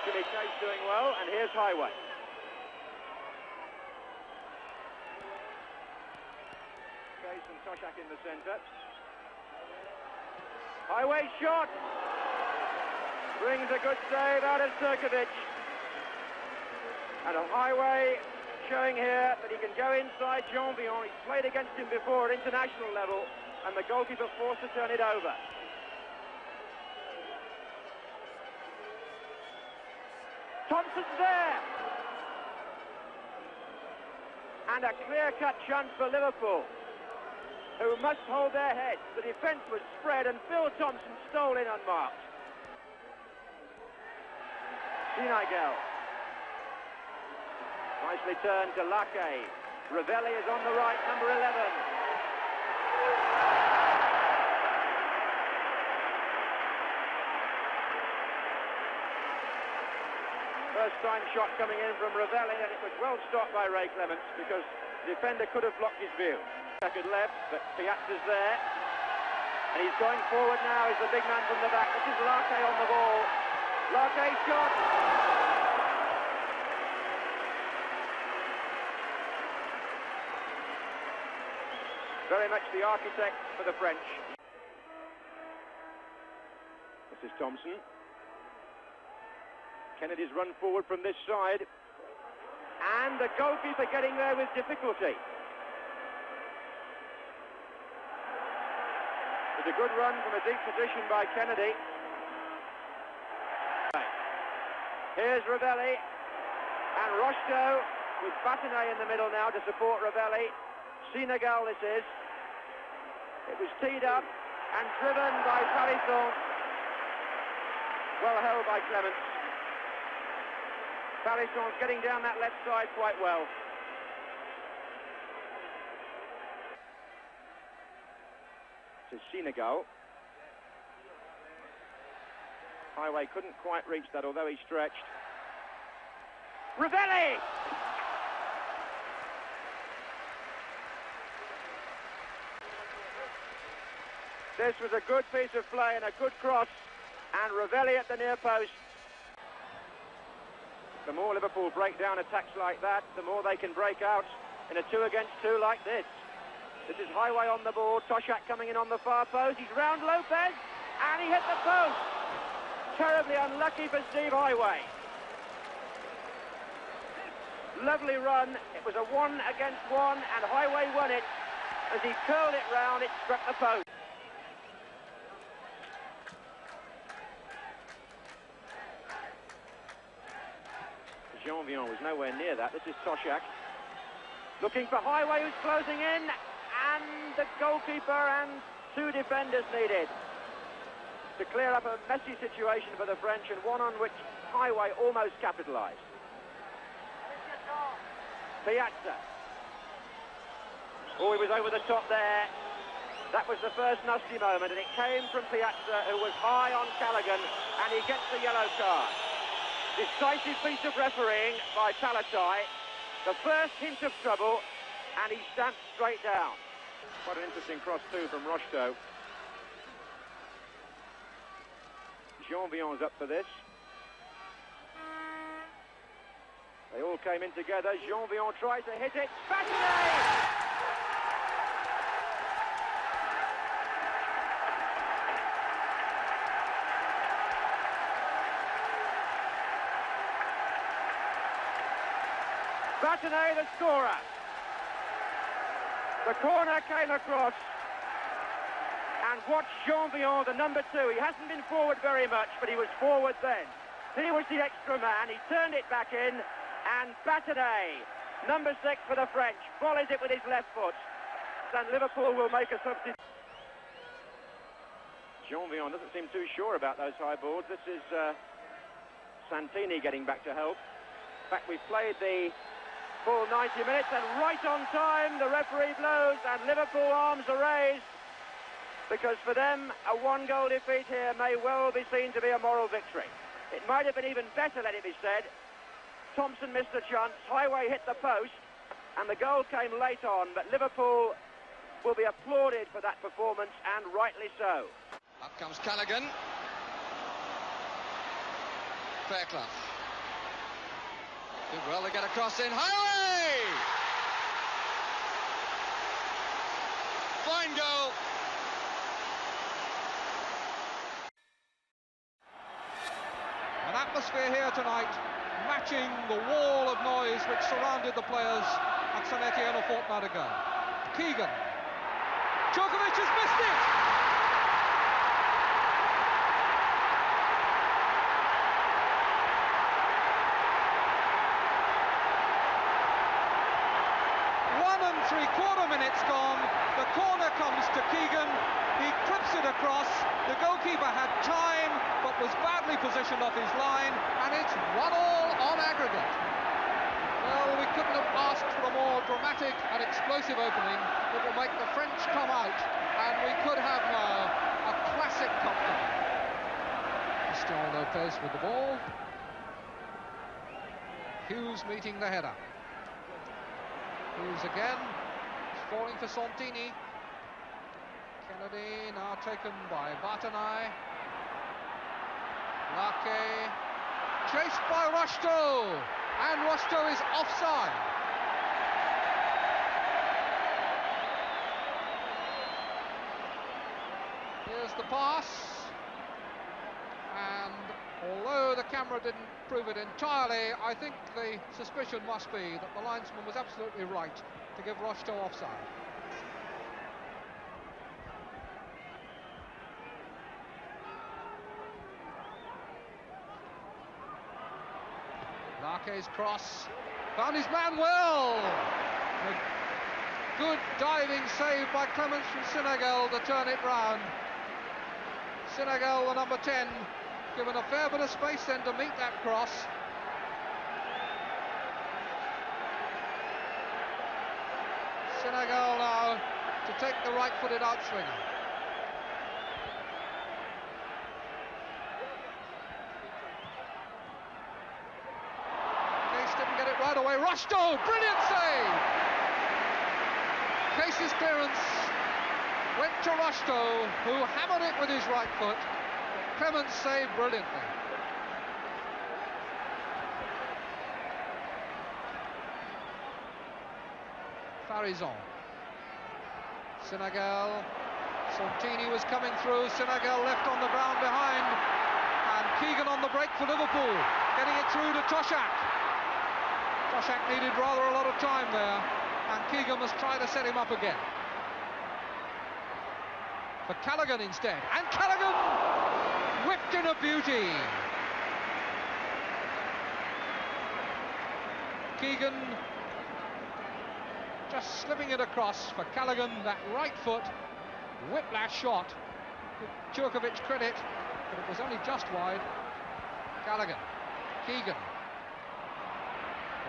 Jimmy Case doing well, and here's Highway. Case and Toshak in the centre. Highway shot! Brings a good save out of Sirkovic. And a Highway showing here that he can go inside Jean-Vion. He's played against him before at international level, and the goalkeeper forced to turn it over. Thompson's there! And a clear-cut chance for Liverpool, who must hold their heads. The defence was spread, and Phil Thompson stole in unmarked. Nigel. Nicely turned to Lake. Ravelli is on the right, number 11. First time shot coming in from Ravelli, and it was well stopped by Ray Clements because the defender could have blocked his view. Second left, but Piazza's there. And he's going forward now, is the big man from the back. This is Lake on the ball. Lake shot. very much the architect for the French. This is Thompson. Kennedy's run forward from this side. And the goalkeeper getting there with difficulty. It's a good run from a deep position by Kennedy. Here's Ravelli. And Rocheteau with Batanet in the middle now to support Ravelli. Senegal this is. It was teed up and driven by Palisson. Well held by Clements. Palisson's getting down that left side quite well. To Senegal. Highway couldn't quite reach that, although he stretched. Ravelli! This was a good piece of play and a good cross, and Ravelli at the near post. The more Liverpool break down attacks like that, the more they can break out in a 2-against-2 like this. This is Highway on the board, Toshak coming in on the far post, he's round Lopez, and he hit the post! Terribly unlucky for Steve Highway. Lovely run, it was a 1-against-1, and Highway won it. As he curled it round, it struck the post. Jean-Vion was nowhere near that. This is Toshak. Looking for Highway, who's closing in, and the goalkeeper and 2 defenders needed to clear up a messy situation for the French, and one on which Highway almost capitalised. Piazza. Oh, he was over the top there. That was the first nasty moment, and it came from Piazza, who was high on Callaghan, and he gets the yellow card. Decisive piece of refereeing by Palatai. The first hint of trouble, and he stamped straight down. Quite an interesting cross too from Rocheteau. Jean-Vion's up for this. They all came in together. Jean-Vion tried to hit it. Batanet! Batanet, the scorer. The corner came across, and watch Jean-Vion, the number 2. He hasn't been forward very much, but he was forward then. He was the extra man. He turned it back in, and Batanet, number 6 for the French, volleys it with his left foot. And Liverpool will make a substitution. Jean-Vion doesn't seem too sure about those high boards. This is Santini getting back to help. In fact, we've played the full 90 minutes, and right on time the referee blows, and Liverpool arms are raised, because for them a 1-goal defeat here may well be seen to be a moral victory. It might have been even better, let it be said. Thompson missed a chance, Highway hit the post, and the goal came late on, but Liverpool will be applauded for that performance, and rightly so. Up comes Callaghan. Fairclough. Did well to get across in. Highway! Fine goal. An atmosphere here tonight matching the wall of noise which surrounded the players at St Etienne a fortnight ago. Keegan. Djokovic has missed it! Three-quarter minutes gone, the corner comes to Keegan, he clips it across, the goalkeeper had time but was badly positioned off his line, and it's 1-1 on aggregate. Well, we couldn't have asked for a more dramatic and explosive opening that will make the French come out, and we could have now a classic cocktail. Still Lopez with the ball. Hughes meeting the header. Hughes again. Falling for Santini. Kennedy now taken by Batanet. RAWK chased by Rocheteau, and Rocheteau is offside. Here's the pass, and although the camera didn't prove it entirely, I think the suspicion must be that the linesman was absolutely right to give Rocheteau offside. Larquet's cross, found his man well. A good diving save by Clements from Senegal to turn it round. Senegal, the number 10, given a fair bit of space then to meet that cross. Senegal now to take the right-footed outswinger. Case didn't get it right away. Rocheteau, brilliant save! Case's clearance went to Rocheteau, who hammered it with his right foot. Clements saved brilliantly. Farizon. Senegal. Santini was coming through. Senegal left on the ground behind. And Keegan on the break for Liverpool. Getting it through to Toshak. Toshak needed rather a lot of time there. And Keegan must try to set him up again. For Callaghan instead. And Callaghan whipped in a beauty. Keegan just slipping it across for Callaghan, that right foot whiplash shot. Give Djurkovic credit, but it was only just wide. Callaghan, Keegan,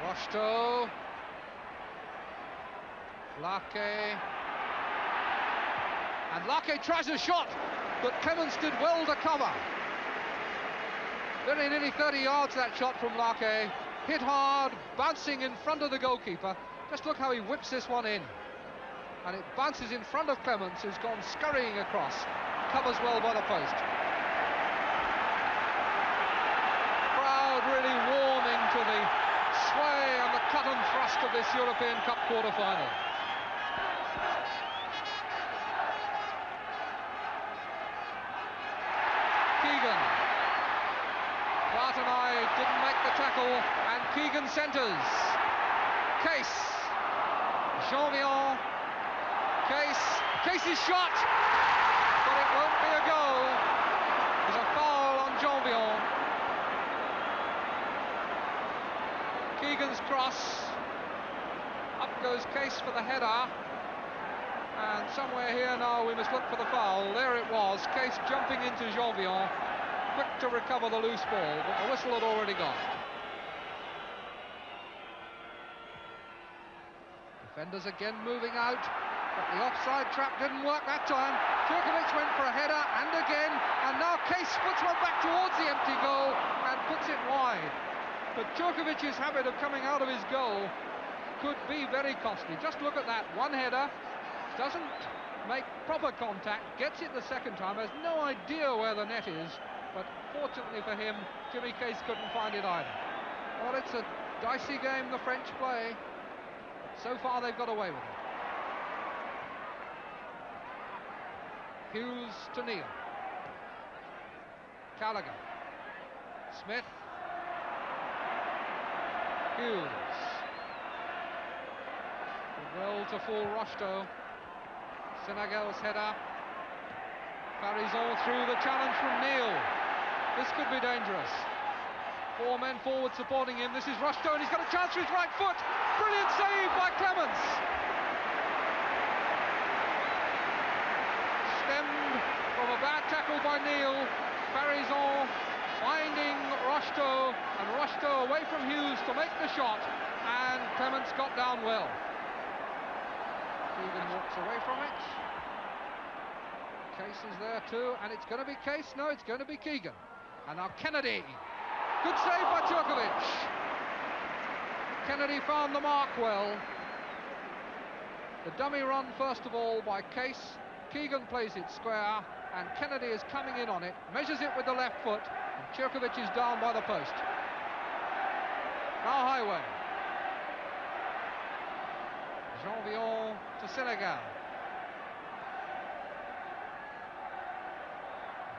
Rocheteau, Larquet, and Larquet tries a shot, but Clements did well to cover. Very nearly 30 yards that shot from Larquet, hit hard, bouncing in front of the goalkeeper. Just look how he whips this one in. And it bounces in front of Clements, who's gone scurrying across. Covers well by the post. Crowd really warming to the sway and the cut and thrust of this European Cup quarter-final. Keegan. Bartonai didn't make the tackle, and Keegan centres. Case. Jean-Vion. Case's shot, but it won't be a goal. There's a foul on Jean-Vion. Keegan's cross. Up goes Case for the header. And somewhere here now we must look for the foul. There it was. Case jumping into Jean-Vion. Quick to recover the loose ball, but the whistle had already gone. Defenders again moving out, but the offside trap didn't work that time. Djurkovic went for a header, and again, and now Case puts one back towards the empty goal and puts it wide. But Djurkovic's habit of coming out of his goal could be very costly. Just look at that, one header, doesn't make proper contact, gets it the second time, has no idea where the net is, but fortunately for him, Jimmy Case couldn't find it either. Well, it's a dicey game the French play. So far they've got away with it. Hughes to Neal. Callaghan. Smith. Hughes. Well to full Rocheteau. Senegal's header. Farizon through the challenge from Neal. This could be dangerous. Four men forward supporting him. This is Rocheteau, and he's got a chance for his right foot. Brilliant save by Clements. Stemmed from a bad tackle by Neal. Farizon finding Rocheteau, and Rocheteau away from Hughes to make the shot, and Clements got down well. Keegan walks away from it. Case is there too, and it's going to be Case. No, it's going to be Keegan. And now Kennedy. Good save by Djurkovic. Kennedy found the mark well. The dummy run first of all by Case. Keegan plays it square, and Kennedy is coming in on it, measures it with the left foot, and Djurkovic is down by the post. Now Highway. Jean-Vion to Senegal.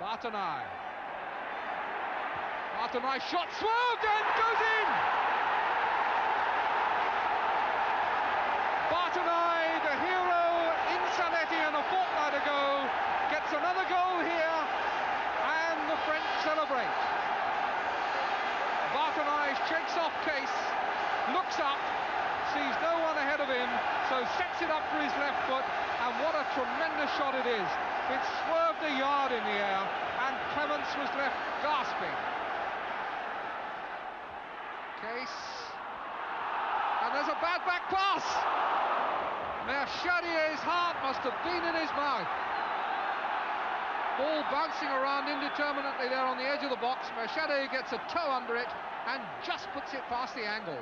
Bartonai shot swerved and goes in! Bartonai, the hero in St Etienne a fortnight ago, gets another goal here, and the French celebrate. Bartonai shakes off Case, looks up, sees no one ahead of him, so sets it up for his left foot, and what a tremendous shot it is. It swerved a yard in the air, and Clements was left gasping. Case, and there's a bad back pass. Merchadier's heart must have been in his mouth. Ball bouncing around indeterminately there on the edge of the box. Merchadier gets a toe under it and just puts it past the angle.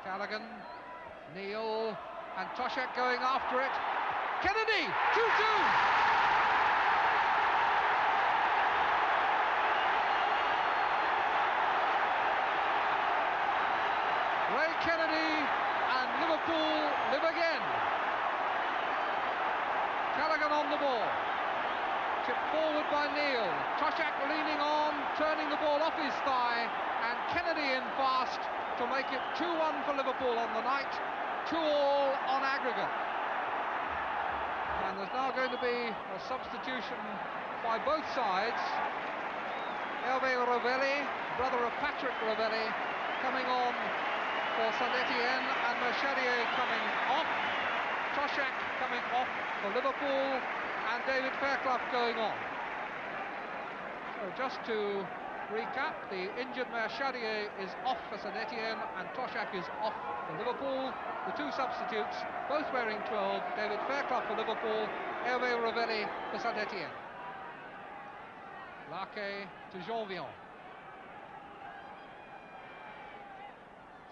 Callaghan, Neil, and Toshak going after it. Kennedy, 2-2! Ray Kennedy and Liverpool live again. Callaghan on the ball. Tipped forward by Neil. Toshak leaning on, turning the ball off his thigh, and Kennedy in fast to make it 2-1 for Liverpool on the night, 2-2 on aggregate. And there's now going to be a substitution by both sides. Hervé Ravelli, brother of Patrick Ravelli, coming on for St Etienne, and Merchadier coming off. Toshak coming off for Liverpool, and David Fairclough going on. So just to recap, the injured Merchadier is off for St Etienne, and Toshak is off for Liverpool. The two substitutes, both wearing 12, David Fairclough for Liverpool, Hervé Ravelli for St Etienne. Larquet to Jean-Vion.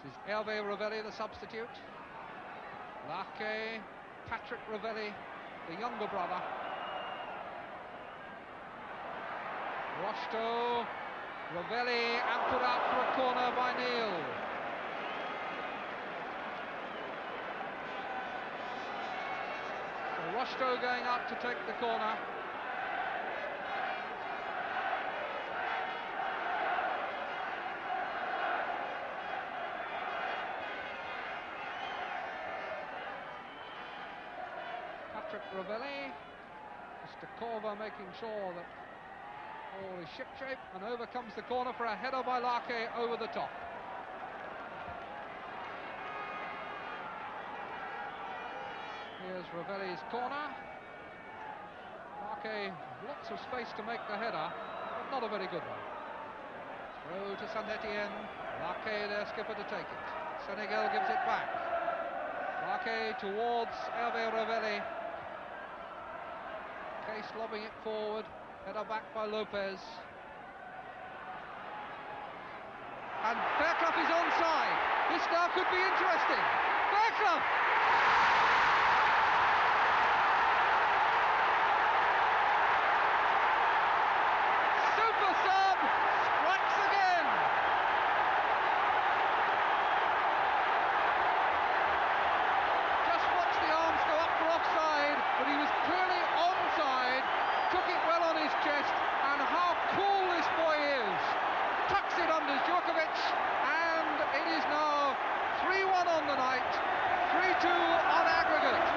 This is Hervé Ravelli, the substitute. Larquet, Patrick Ravelli, the younger brother. Rocheteau, Ravelli, and put out for a corner by Neil. So Rocheteau going up to take the corner. Patrick Ravelli, Mr. Corver making sure that all is shipshape, and over comes the corner for a header by Larquet over the top. Here's Ravelli's corner. Larquet, lots of space to make the header, but not a very good one. Throw to St Etienne. Larquet, their skipper, to take it. Senegal gives it back. Larquet towards Hervé Ravelli. Case lobbing it forward. Header back by Lopez. And Fairclough is onside. This now could be interesting. Fairclough! Super sub! Strikes again! Just watch the arms go up for offside, but he was clearly onside. Took it well on his chest, and how cool this boy is. Tucks it under Djokovic, and it is now 3-1 on the night, 3-2 on aggregate.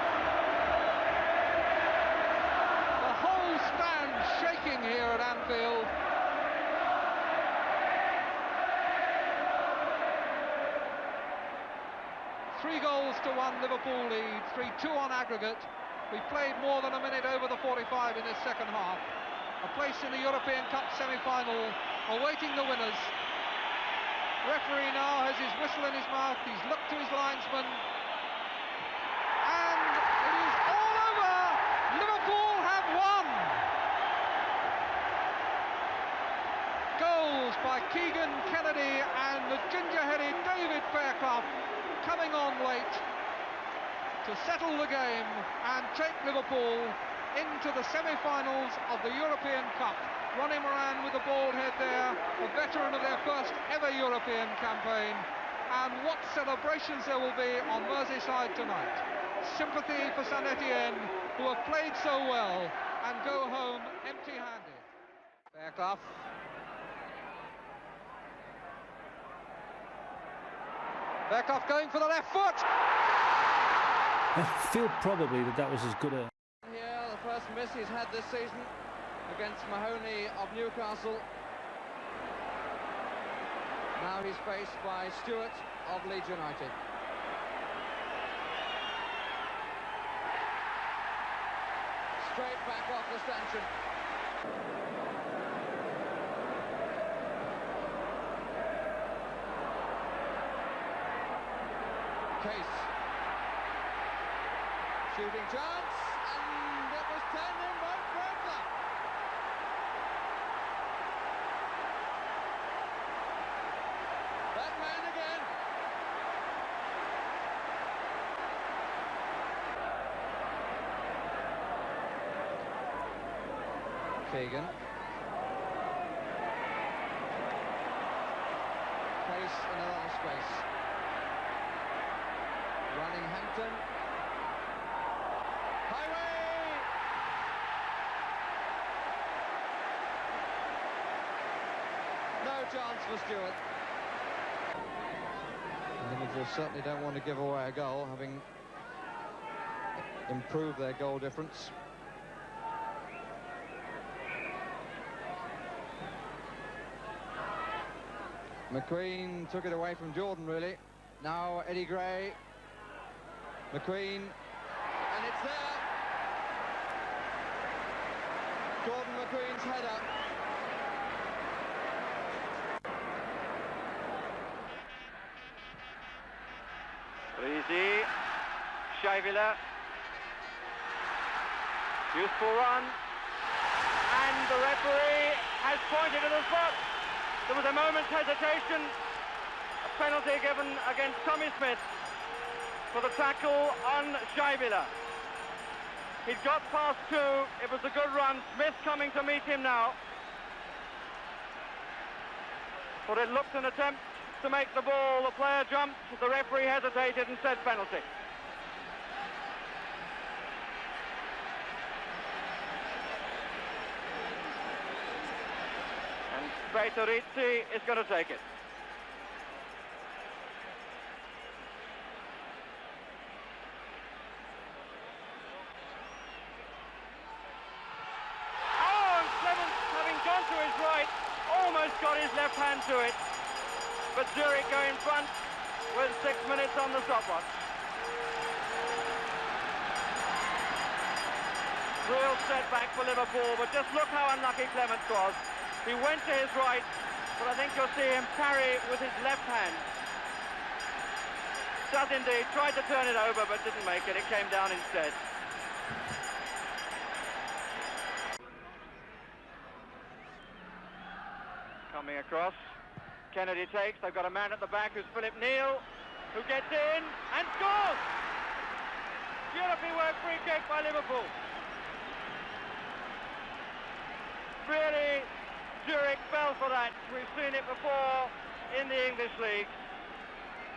The whole stand shaking here at Anfield. Three goals to 1, Liverpool lead, 3-2 on aggregate. We played more than a minute over the 45 in this second half. A place in the European Cup semi-final, awaiting the winners. Referee now has his whistle in his mouth. He's looked to his linesman. And it is all over. Liverpool have won. Goals by Keegan Kennedy and the ginger-headed David Fairclough coming on late to settle the game and take Liverpool into the semi-finals of the European Cup. Ronnie Moran with the bald head there, a veteran of their first ever European campaign. and what celebrations there will be on Merseyside tonight. Sympathy for Saint Etienne, who have played so well and go home empty-handed. Fairclough. Fairclough going for the left foot. I feel probably that was as good a... Here, the first miss he's had this season against Mahoney of Newcastle. Now he's faced by Stewart of Leeds United. Straight back off the stanchion. Case. Shooting chance, and it was turned in by Fairclough. Batman again. Keegan. Case in a lot of space. Running Hampton. Highway! No chance for Stewart. Liverpool certainly don't want to give away a goal, having improved their goal difference. McQueen took it away from Jordan, really. Now Eddie Gray. McQueen, and it's there. Gordon McQueen's header. Easy. Scheivele. Useful run. And the referee has pointed to the spot. There was a moment's hesitation. A penalty given against Tommy Smith for the tackle on Scheivele. He'd got past two. It was a good run. Smith coming to meet him now. But it looked an attempt to make the ball. The player jumped. The referee hesitated and said penalty. And Peitorizzi is going to take it. Almost got his left hand to it, but Zurich go in front with 6 minutes on the stopwatch. Real setback for Liverpool, but just look how unlucky Clements was. He went to his right, but I think you'll see him parry with his left hand. Does indeed, tried to turn it over, but didn't make it. It came down instead. Coming across, Kennedy takes, they've got a man at the back who's Philip Neal, who gets in and scores! Beautifully worked free kick by Liverpool. Really, Zurich fell for that. We've seen it before in the English league.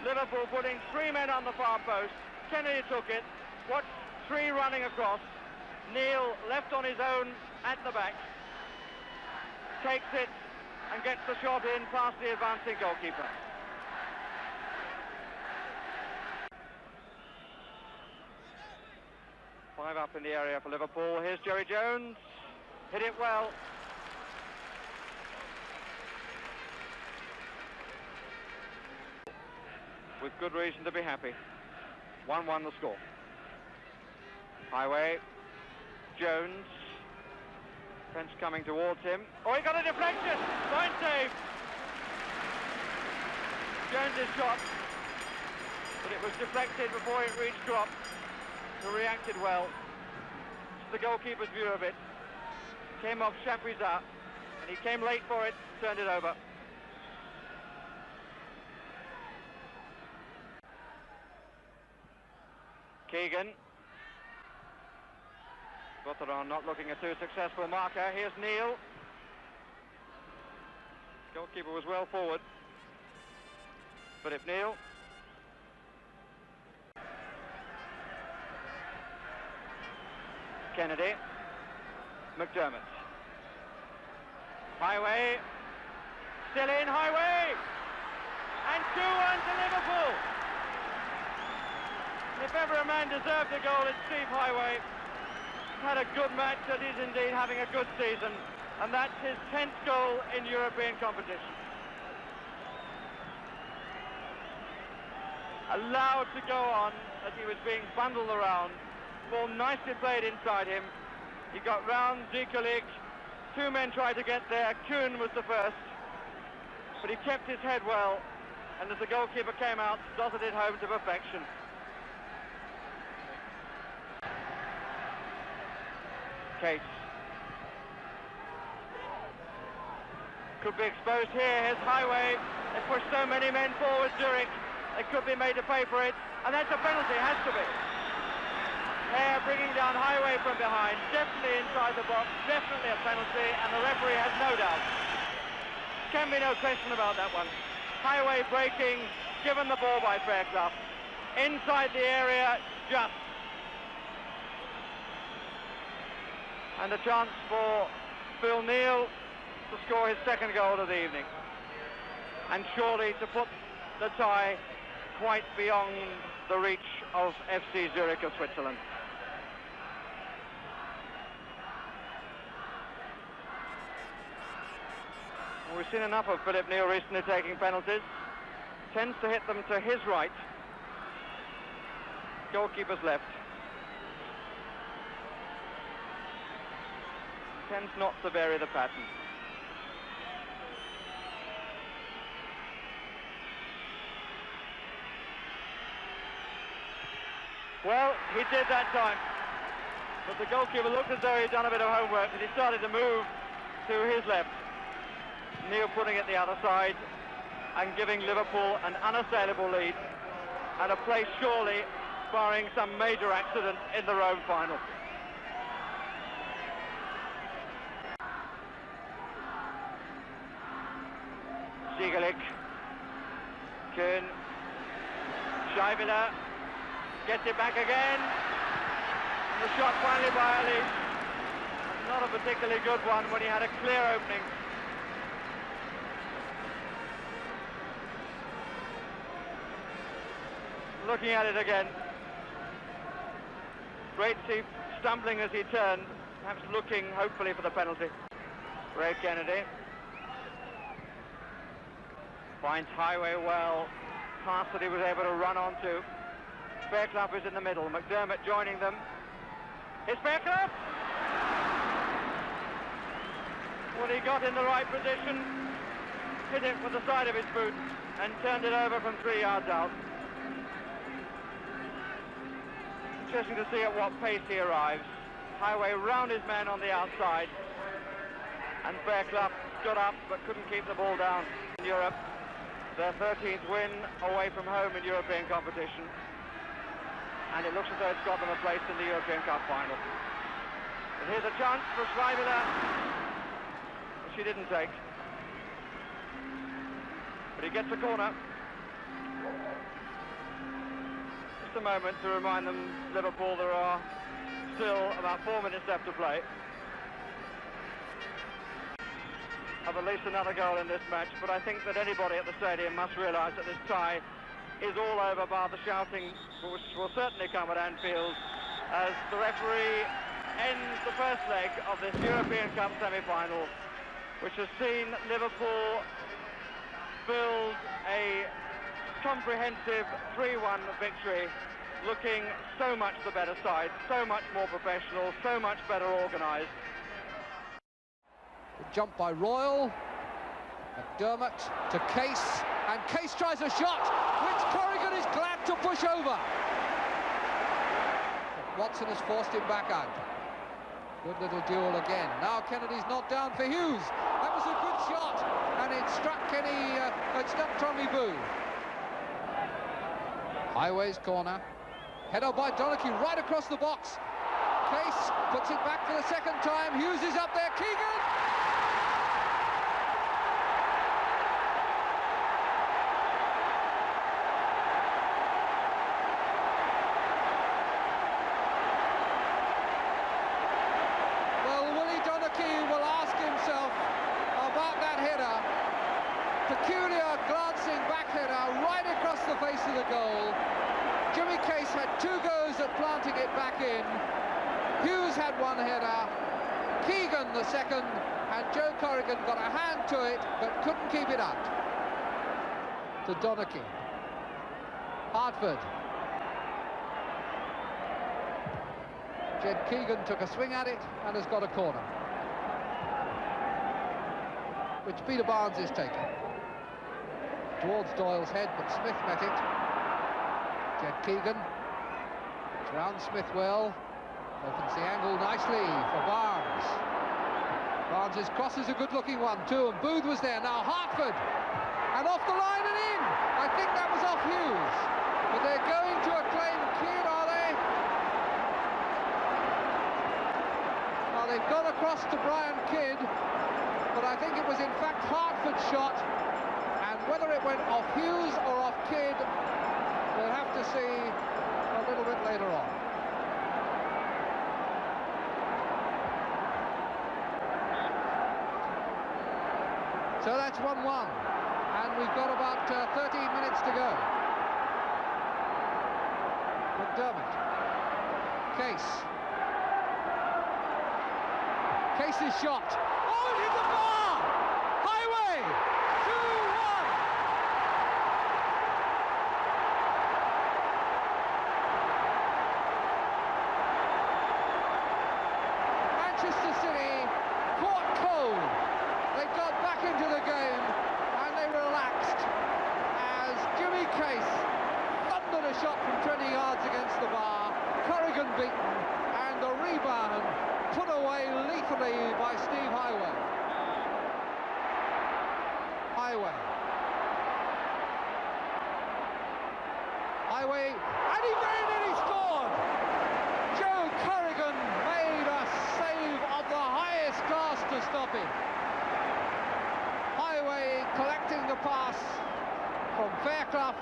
Liverpool putting three men on the far post. Kennedy took it, watched three running across. Neal left on his own at the back, takes it, and gets the shot in past the advancing goalkeeper. Five up in the area for Liverpool. Here's Jerry Jones. Hit it well. With good reason to be happy. 1-1 the score. Highway. Jones. Fence coming towards him. Oh, he got a deflection! Fine save! Jones' shot, but it was deflected before it reached drop. He reacted well. This is the goalkeeper's view of it. Came off Chapuisat, and he came late for it, turned it over. Keegan. Gauthieron not looking a too successful marker. Here's Neal. Goalkeeper was well forward. Philip Neal. Kennedy. McDermott. Highway. Still in, Highway! And 2-1 to Liverpool! If ever a man deserved a goal, it's Steve Highway. He's had a good match, and he's indeed having a good season. And that's his 10th goal in European competition. Allowed to go on as he was being bundled around. Ball nicely played inside him. He got round Zikalik. Two men tried to get there. Kuhn was the first. But he kept his head well. And as the goalkeeper came out, dotted it home to perfection. Case. Could be exposed here. Here's Highway. They pushed so many men forward, Zurich. They could be made to pay for it. And that's a penalty, has to be. Hare bringing down Highway from behind. Definitely inside the box. Definitely a penalty. And the referee has no doubt. Can be no question about that one. Highway breaking, given the ball by Fairclough. Inside the area, just. And a chance for Phil Neal to score his second goal of the evening. And surely to put the tie quite beyond the reach of FC Zurich of Switzerland. We've seen enough of Philip Neal recently taking penalties. Tends to hit them to his right. Goalkeeper's left. Tends not to vary the pattern. Well, he did that time. But the goalkeeper looked as though he'd done a bit of homework, and he started to move to his left. Neal putting it the other side and giving Liverpool an unassailable lead and a place surely barring some major accident in the Rome final. Zikalik, Kuhn, Scheibele gets it back again, and the shot finally by Ali. Not a particularly good one when he had a clear opening. Looking at it again. Great to see stumbling as he turned, perhaps looking hopefully for the penalty. Ray Kennedy finds Highway well, pass that he was able to run onto. Fairclough is in the middle, McDermott joining them. It's Fairclough! Well, he got in the right position, hit it with the side of his boot and turned it over from 3 yards out. Interesting to see at what pace he arrives. Highway round his man on the outside, and Fairclough got up but couldn't keep the ball down. In Europe, their 13th win away from home in European competition, and it looks as though it's got them a place in the European Cup final. But here's a chance for Scheibele, which he didn't take. But he gets a corner. Just a moment to remind them, Liverpool, there are still about 4 minutes left to play. Of at least another goal in this match, but I think that anybody at the stadium must realise that this tie is all over, bar the shouting, which will certainly come at Anfield, as the referee ends the first leg of this European Cup semi-final, which has seen Liverpool build a comprehensive 3-1 victory, looking so much the better side, so much more professional, so much better organised. Jump by Royal, McDermott to Case, and Case tries a shot, which Corrigan is glad to push over. Watson has forced him back out. Good little duel again. Now Kennedy's knocked down for Hughes. That was a good shot, and it struck it struck Tommy Boo. Highway's corner. Header by Donachie right across the box. Case puts it back for the second time. Hughes is up there. Keegan! planting it back in. Hughes had one header, Keegan the second, and Joe Corrigan got a hand to it, but couldn't keep it out. To Donachie. Hartford. Jed Keegan took a swing at it and has got a corner, which Peter Barnes is taking. Towards Doyle's head, but Smith met it. Jed Keegan. It's round Smith well. Opens the angle nicely for Barnes. Barnes' cross is a good-looking one too, and Booth was there. Now Hartford, and off the line and in. I think that was off Hughes, but they're going to acclaim Kidd, are they? Well, they've got across to Brian Kidd, but I think it was in fact Hartford's shot, and whether it went off Hughes or off Kidd, we'll have to see a little bit later on. So that's 1-1, and we've got about 13 minutes to go. McDermott. Case's shot. Oh, it hit the bar! Highway! 2-1! Manchester City caught cold. They got back into the game and they relaxed as Jimmy Case thundered a shot from 20 yards against the bar. Corrigan beaten, and the rebound put away lethally by Steve Highway. Highway, and he made it, he scored! Joe Corrigan made a save of the highest class to stop him. Highway collecting the pass from Fairclough,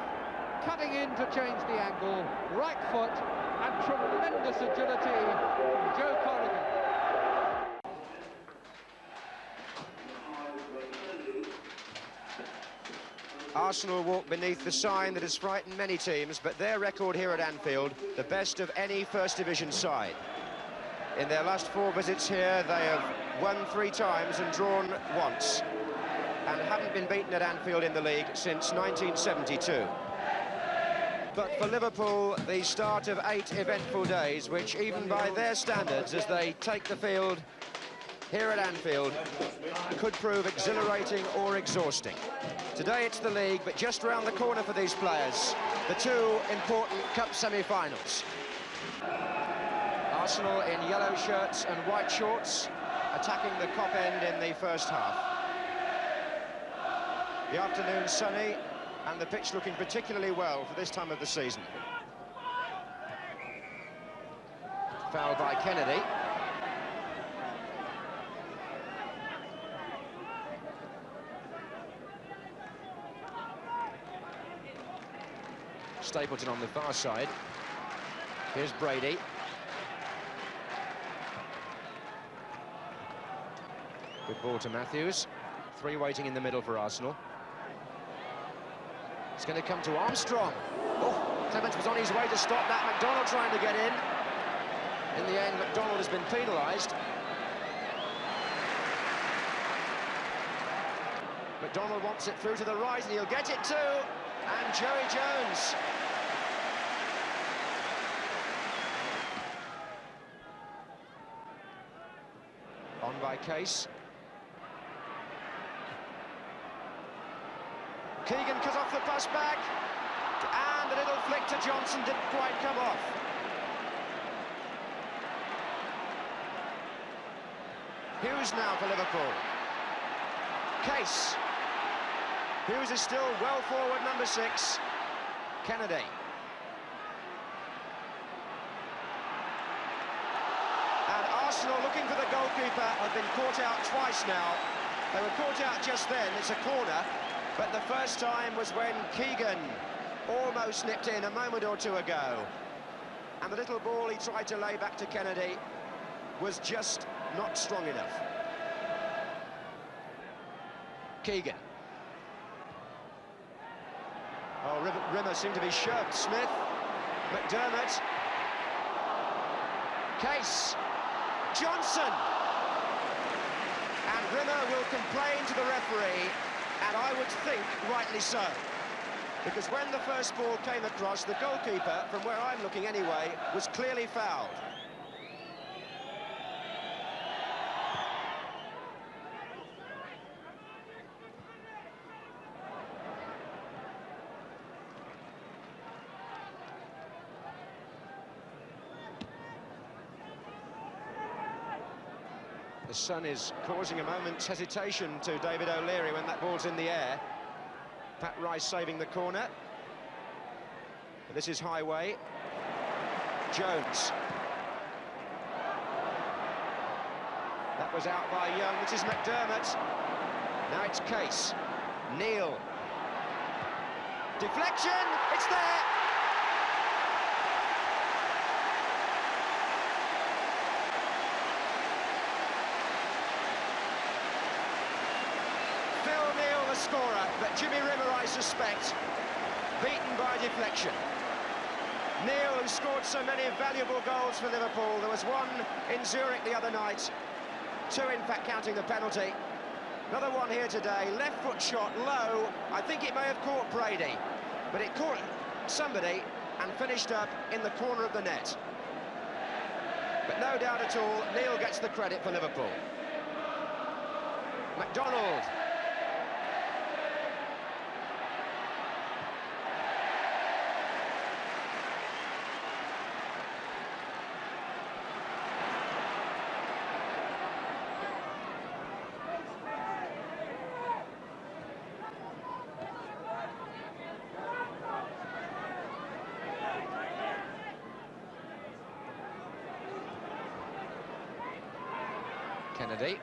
cutting in to change the angle, right foot, and tremendous agility from Joe Corrigan. Arsenal walk beneath the sign that has frightened many teams, but their record here at Anfield, the best of any First Division side. In their last 4 visits here, they have won 3 times and drawn once, and haven't been beaten at Anfield in the league since 1972. But for Liverpool, the start of 8 eventful days, which even by their standards, as they take the field here at Anfield, could prove exhilarating or exhausting. Today it's the league, but just round the corner for these players, the 2 important cup semi-finals. Arsenal in yellow shirts and white shorts, attacking the Kop end in the first half. The afternoon sunny, and the pitch looking particularly well for this time of the season. Foul by Kennedy. Stapleton on the far side. Here's Brady. Good ball to Matthews. 3 waiting in the middle for Arsenal. It's going to come to Armstrong. Oh, Clements was on his way to stop that. McDonald trying to get in. In the end, McDonald has been penalised. McDonald wants it through to the right, and he'll get it too. And Joey Jones. On by Case. Keegan cut off the pass back, and a little flick to Johnson didn't quite come off. Hughes now for Liverpool. Case. Hughes is still well forward, number 6. Kennedy. And Arsenal, looking for the goalkeeper, have been caught out twice now. They were caught out just then, it's a corner. But the first time was when Keegan almost nipped in a moment or 2 ago. And the little ball he tried to lay back to Kennedy was just not strong enough. Keegan. Oh, Rimmer seemed to be shoved. Smith. McDermott. Case. Johnson. And Rimmer will complain to the referee, and I would think rightly so. Because when the first ball came across, the goalkeeper, from where I'm looking anyway, was clearly fouled. The sun is causing a moment's hesitation to David O'Leary when that ball's in the air. Pat Rice saving the corner. But this is Highway. Jones. That was out by Young. This is McDermott. Now it's Case. Neal. Deflection! It's there! The scorer, but Jimmy Rimmer, I suspect, beaten by deflection. Neal, who scored so many valuable goals for Liverpool. There was one in Zurich the other night, two in fact counting the penalty. Another one here today, left foot shot low. I think it may have caught Brady, but it caught somebody and finished up in the corner of the net. But no doubt at all, Neal gets the credit for Liverpool. McDonald. Kennedy.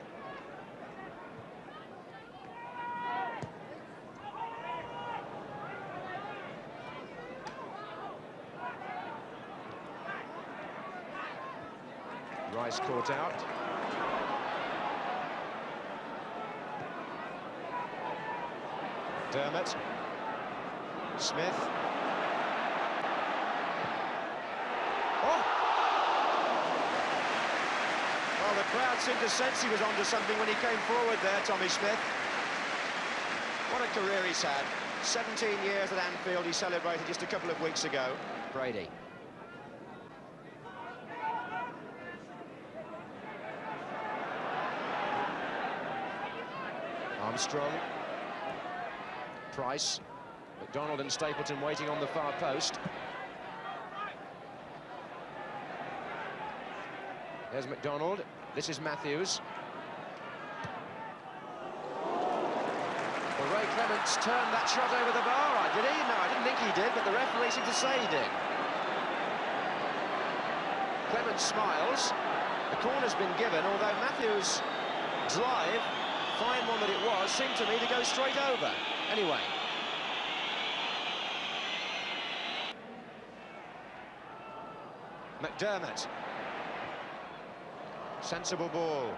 Rice caught out. Dermott. Smith. Well, the crowd seemed to sense he was onto something when he came forward there, Tommy Smith. What a career he's had. 17 years at Anfield, he celebrated just a couple of weeks ago. Brady. Armstrong. Price. McDonald and Stapleton waiting on the far post. There's McDonald. This is Matthews. Well, Ray Clements turned that shot over the bar. Did he? No, I didn't think he did, but the referee seemed to say he did. Clements smiles. The corner's been given, although Matthews' drive, fine one that it was, seemed to me to go straight over. Anyway. McDermott. Sensible ball.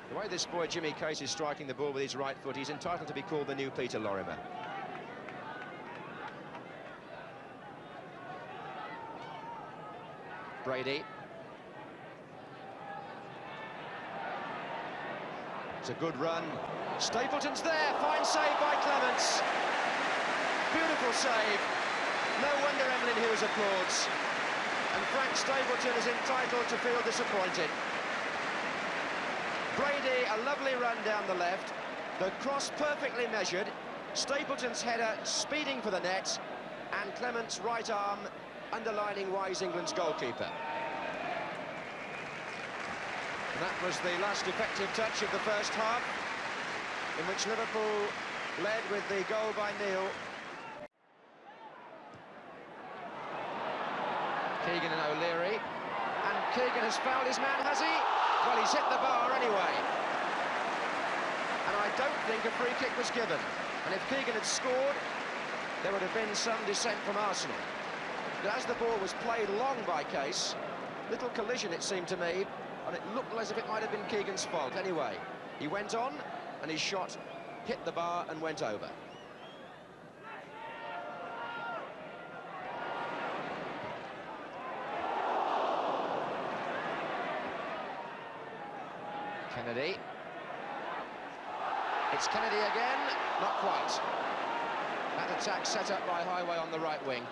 The way this boy Jimmy Case is striking the ball with his right foot, he's entitled to be called the new Peter Lorimer. Brady. It's a good run. Stapleton's there. Fine save by Clements. Beautiful save. No wonder Emlyn Hughes applauds. And Frank Stapleton is entitled to feel disappointed. Brady, a lovely run down the left. The cross perfectly measured. Stapleton's header speeding for the net. And Clement's right arm underlining why he's England's goalkeeper. And that was the last effective touch of the first half, in which Liverpool led with the goal by Neal. Keegan and O'Leary, and Keegan has fouled his man, has he? Well, he's hit the bar anyway. And I don't think a free kick was given. And if Keegan had scored, there would have been some dissent from Arsenal. But as the ball was played long by Case, little collision it seemed to me, and it looked as if it might have been Keegan's fault. Anyway, he went on, and his shot hit the bar and went over. Kennedy. It's Kennedy again, not quite. That attack set up by Highway on the right wing.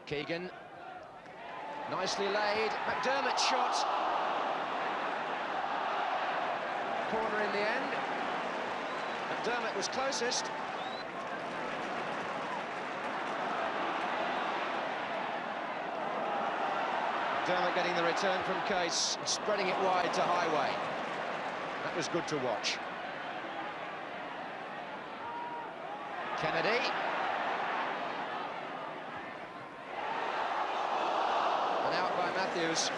Keegan, nicely laid, McDermott shot. Corner in the end. McDermott was closest. McDermott getting the return from Case, spreading it wide to Highway. That was good to watch. Kennedy. And out by Matthews.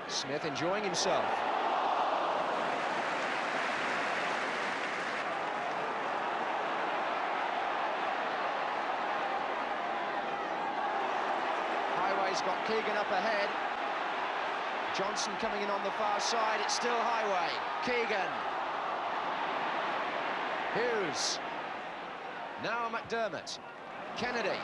Smith enjoying himself. Highway's got Keegan up ahead. Johnson coming in on the far side. It's still Highway. Keegan. Hughes. Now McDermott. Kennedy.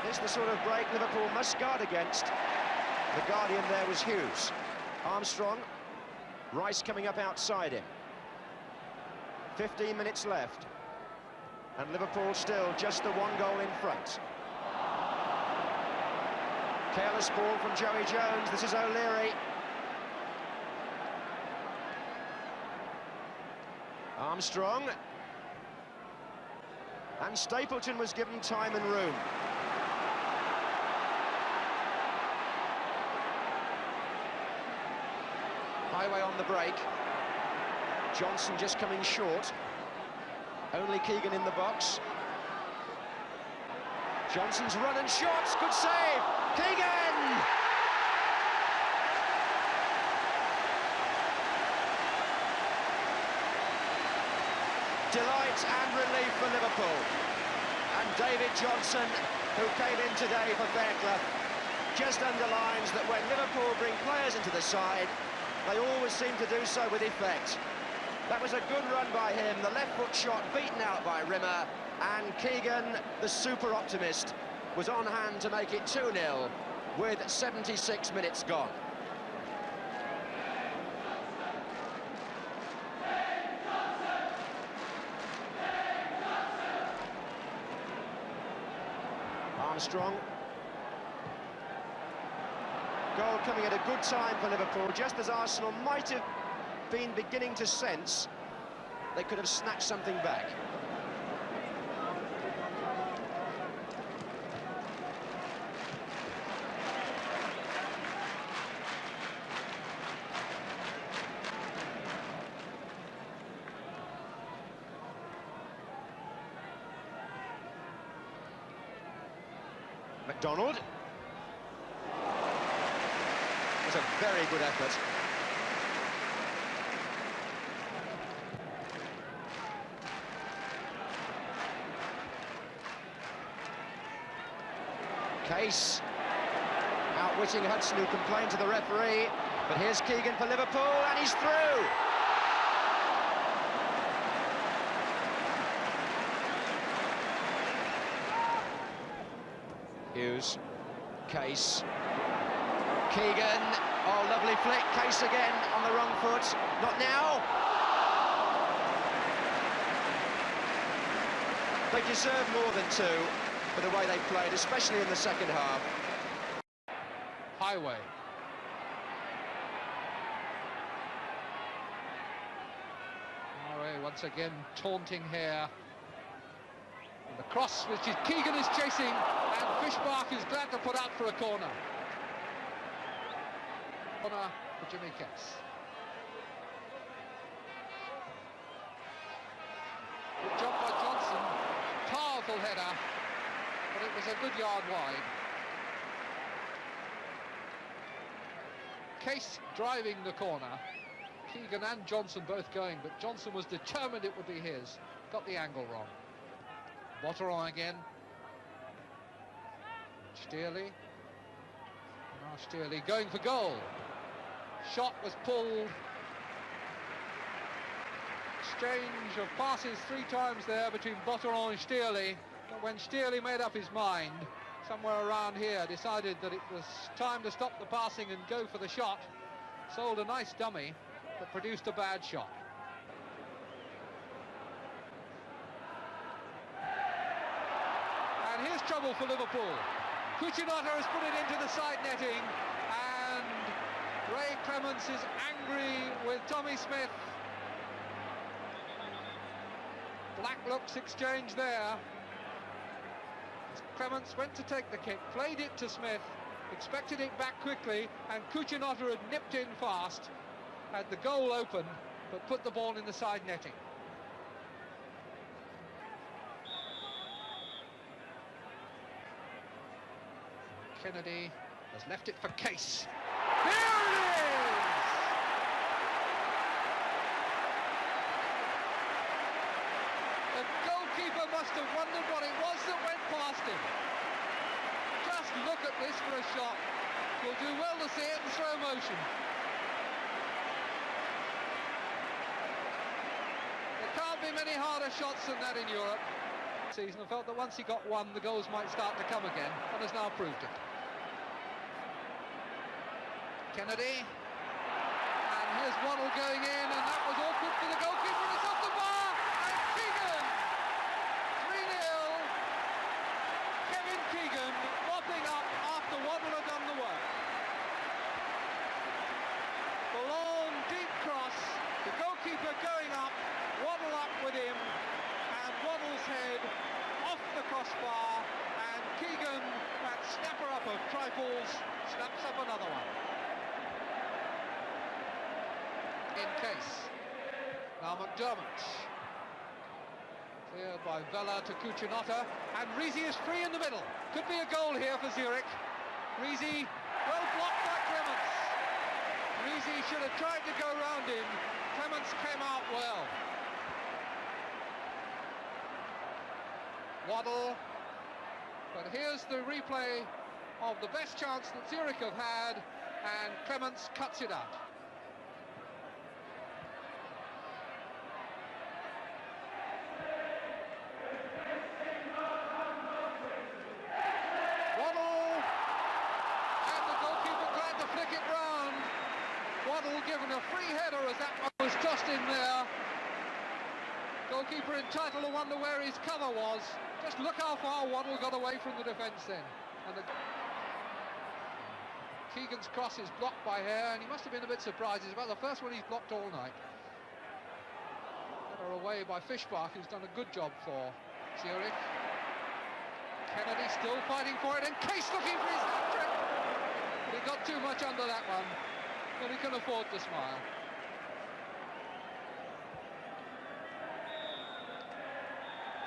It's the sort of break Liverpool must guard against. The guardian there was Hughes. Armstrong. Rice coming up outside him. 15 minutes left. And Liverpool still just the one goal in front. Careless ball from Joey Jones. This is O'Leary. Armstrong. And Stapleton was given time and room. Highway on the break. Johnson just coming short. Only Keegan in the box. Johnson's run and shots. Good save. Keegan! Delight and relief for Liverpool. And David Johnson, who came in today for Fairclough, just underlines that when Liverpool bring players into the side, they always seem to do so with effect. That was a good run by him, the left foot shot beaten out by Rimmer, and Keegan, the super optimist, was on hand to make it 2-0 with 76 minutes gone. Armstrong. Goal coming at a good time for Liverpool, just as Arsenal might have been beginning to sense they could have snatched something back. McDonald. It was a very good effort. Case outwitting Hudson, who complained to the referee, but here's Keegan for Liverpool, and he's through. Hughes, Case, Keegan, oh, lovely flick, Case again on the wrong foot, not now. They deserve more than two for the way they played, especially in the second half. Highway. Highway once again taunting here. And the cross, which is Keegan is chasing, and Fishbach is glad to put out for a corner. Corner for Jimmy Case. Good job by Johnson. Powerful header, but it was a good yard wide. Case driving the corner. Keegan and Johnson both going, but Johnson was determined it would be his. Got the angle wrong. Botteron again. Steerley. Now Steerley going for goal. Shot was pulled. Exchange of passes 3 times there between Botteron and Steerley. But when Steerley made up his mind, somewhere around here, decided that it was time to stop the passing and go for the shot, sold a nice dummy, but produced a bad shot. And here's trouble for Liverpool. Cucinotta has put it into the side netting, and Ray Clements is angry with Tommy Smith. Black looks exchanged there. Clements went to take the kick, played it to Smith, expected it back quickly, and Cucinotta had nipped in fast, had the goal open, but put the ball in the side netting. Kennedy has left it for Case. Here it is! The goalkeeper must have wondered what it was that went past him. Just look at this for a shot. You'll do well to see it in slow motion. There can't be many harder shots than that in Europe. Season, I felt that once he got one, the goals might start to come again, and has now proved it. Kennedy, and here's Waddle going in, and that was awkward for the goalkeeper, and it's off the bar, and Keegan, 3-0, Kevin Keegan mopping up after Waddle had done the work. The long, deep cross, the goalkeeper going up, Waddle up with him, and Waddle's head off the crossbar, and Keegan, that snapper up of trifles, snaps up another one. In Case. Now McDermott. Cleared by Vela to Cucinotta, and Risi is free in the middle. Could be a goal here for Zurich. Risi, well blocked by Clements. Risi should have tried to go round him. Clements came out well. Waddle. But here's the replay of the best chance that Zurich have had, and Clements cuts it out. Given a free header as that one was tossed in there. Goalkeeper entitled to wonder where his cover was. Just look how far Waddle got away from the defence then. And Keegan's cross is blocked by Hare, and he must have been a bit surprised. It's about the first one he's blocked all night. Header away by Fishbach, who's done a good job for Zurich. Kennedy still fighting for it, and Case looking for his hat-trick. He got too much under that one. But he can afford to smile.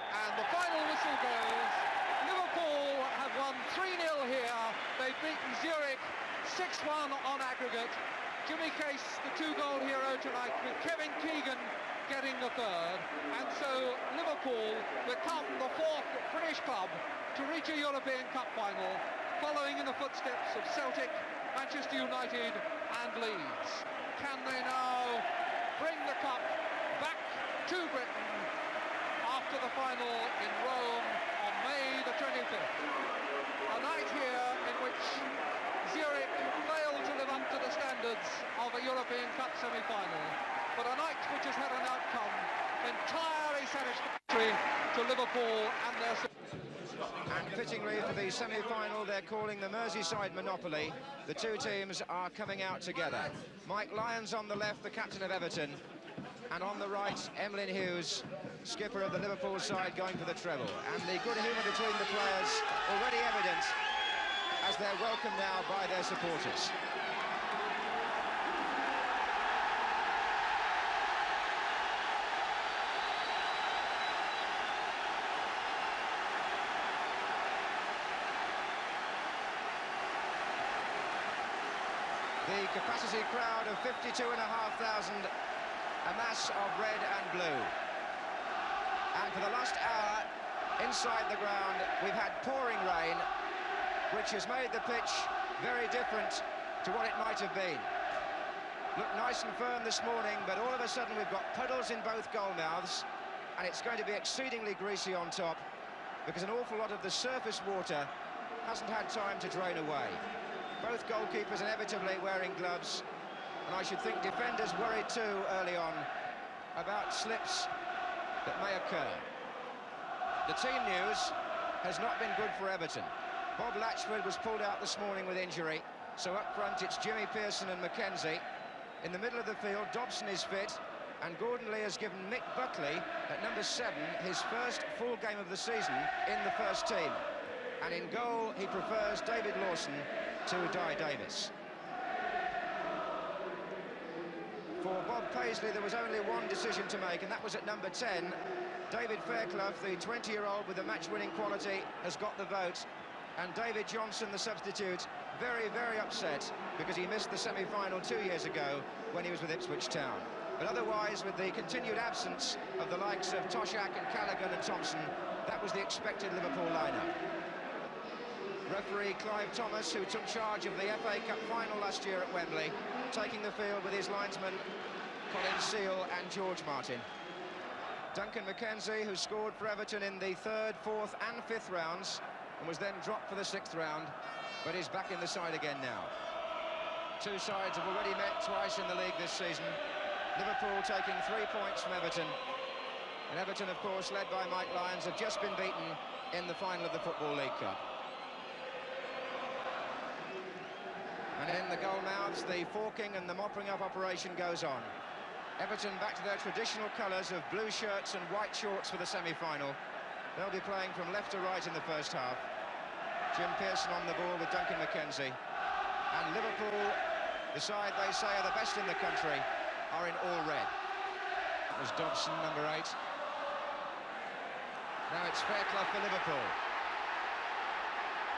And the final whistle goes. Liverpool have won 3-0 here. They've beaten Zurich 6-1 on aggregate. Jimmy Case, the 2-goal hero tonight, with Kevin Keegan getting the 3rd. And so Liverpool become the 4th British club to reach a European Cup final, following in the footsteps of Celtic, Manchester United and Leeds. Can they now bring the cup back to Britain after the final in Rome on May the 25th? A night here in which Zurich failed to live up to the standards of a European Cup semi-final, but a night which has had an outcome entirely satisfactory to Liverpool and their... And fittingly for the semi-final, they're calling the Merseyside Monopoly. The two teams are coming out together. Mike Lyons on the left, the captain of Everton, and on the right, Emlyn Hughes, skipper of the Liverpool side, going for the treble. And the good humour between the players already evident as they're welcomed now by their supporters. The the capacity crowd of 52,500, a mass of red and blue. And for the last hour, inside the ground, we've had pouring rain, which has made the pitch very different to what it might have been. Looked nice and firm this morning, but all of a sudden we've got puddles in both goal mouths, and it's going to be exceedingly greasy on top, because an awful lot of the surface water hasn't had time to drain away. Both goalkeepers inevitably wearing gloves, and I should think defenders worried too early on about slips that may occur. The team news has not been good for Everton. Bob Latchford was pulled out this morning with injury, so up front it's Jimmy Pearson and Mackenzie. In the middle of the field, Dobson is fit, and Gordon Lee has given Mick Buckley, at number 7, his first full game of the season in the first team. And in goal, he prefers David Lawson to Dai Davis. For Bob Paisley, there was only one decision to make, and that was at number 10. David Fairclough, the 20-year-old with the match-winning quality, has got the vote. And David Johnson, the substitute, very, very upset because he missed the semi-final 2 years ago when he was with Ipswich Town. But otherwise, with the continued absence of the likes of Toshak and Callaghan and Thompson, that was the expected Liverpool lineup. Referee Clive Thomas, who took charge of the FA Cup final last year at Wembley, taking the field with his linesmen Colin Seal and George Martin. Duncan Mackenzie, who scored for Everton in the 3rd, 4th and 5th rounds, and was then dropped for the 6th round, but is back in the side again now. Two sides have already met twice in the league this season. Liverpool taking 3 points from Everton. And Everton, of course, led by Mike Lyons, have just been beaten in the final of the Football League Cup. And in the goal mouths, the forking and the mopping up operation goes on. Everton back to their traditional colours of blue shirts and white shorts for the semi-final. They'll be playing from left to right in the first half. Jim Pearson on the ball with Duncan Mackenzie. And Liverpool, the side they say are the best in the country, are in all red. That was Dobson, number 8. Now it's Fairclough for Liverpool.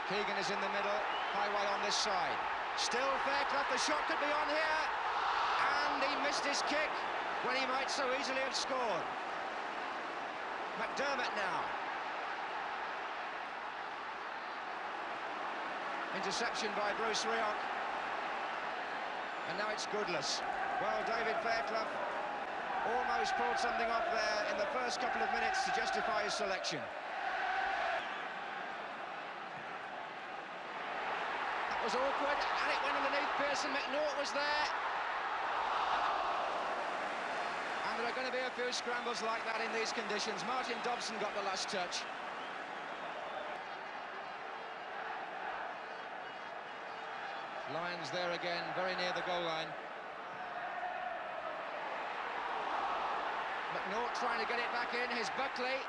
Keegan is in the middle, Highway on this side. Still Fairclough, the shot could be on here. And he missed his kick when he might so easily have scored. McDermott now. Interception by Bruce RAWK. And now it's Goodless. Well, David Fairclough almost pulled something off there in the first couple of minutes to justify his selection. That was awkward, and it went underneath Pearson. McNaught was there. And there are going to be a few scrambles like that in these conditions. Martin Dobson got the last touch. Lyons there again, very near the goal line. McNaught trying to get it back in. Here's Buckley.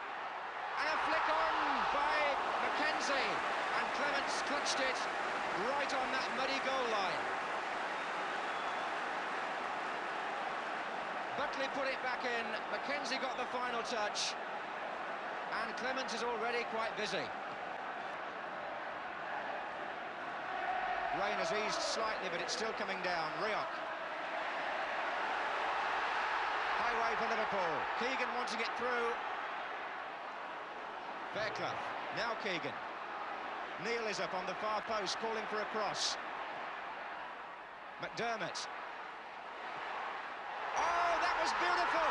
And a flick on by Mackenzie. And Clements clutched it right on that muddy goal line. Buckley put it back in. Mackenzie got the final touch. And Clements is already quite busy. Rain has eased slightly, but it's still coming down. RAWK. Highway for Liverpool. Keegan wanting it through. Fairclough. Now Keegan. Neil is up on the far post, calling for a cross. McDermott. Oh, that was beautiful!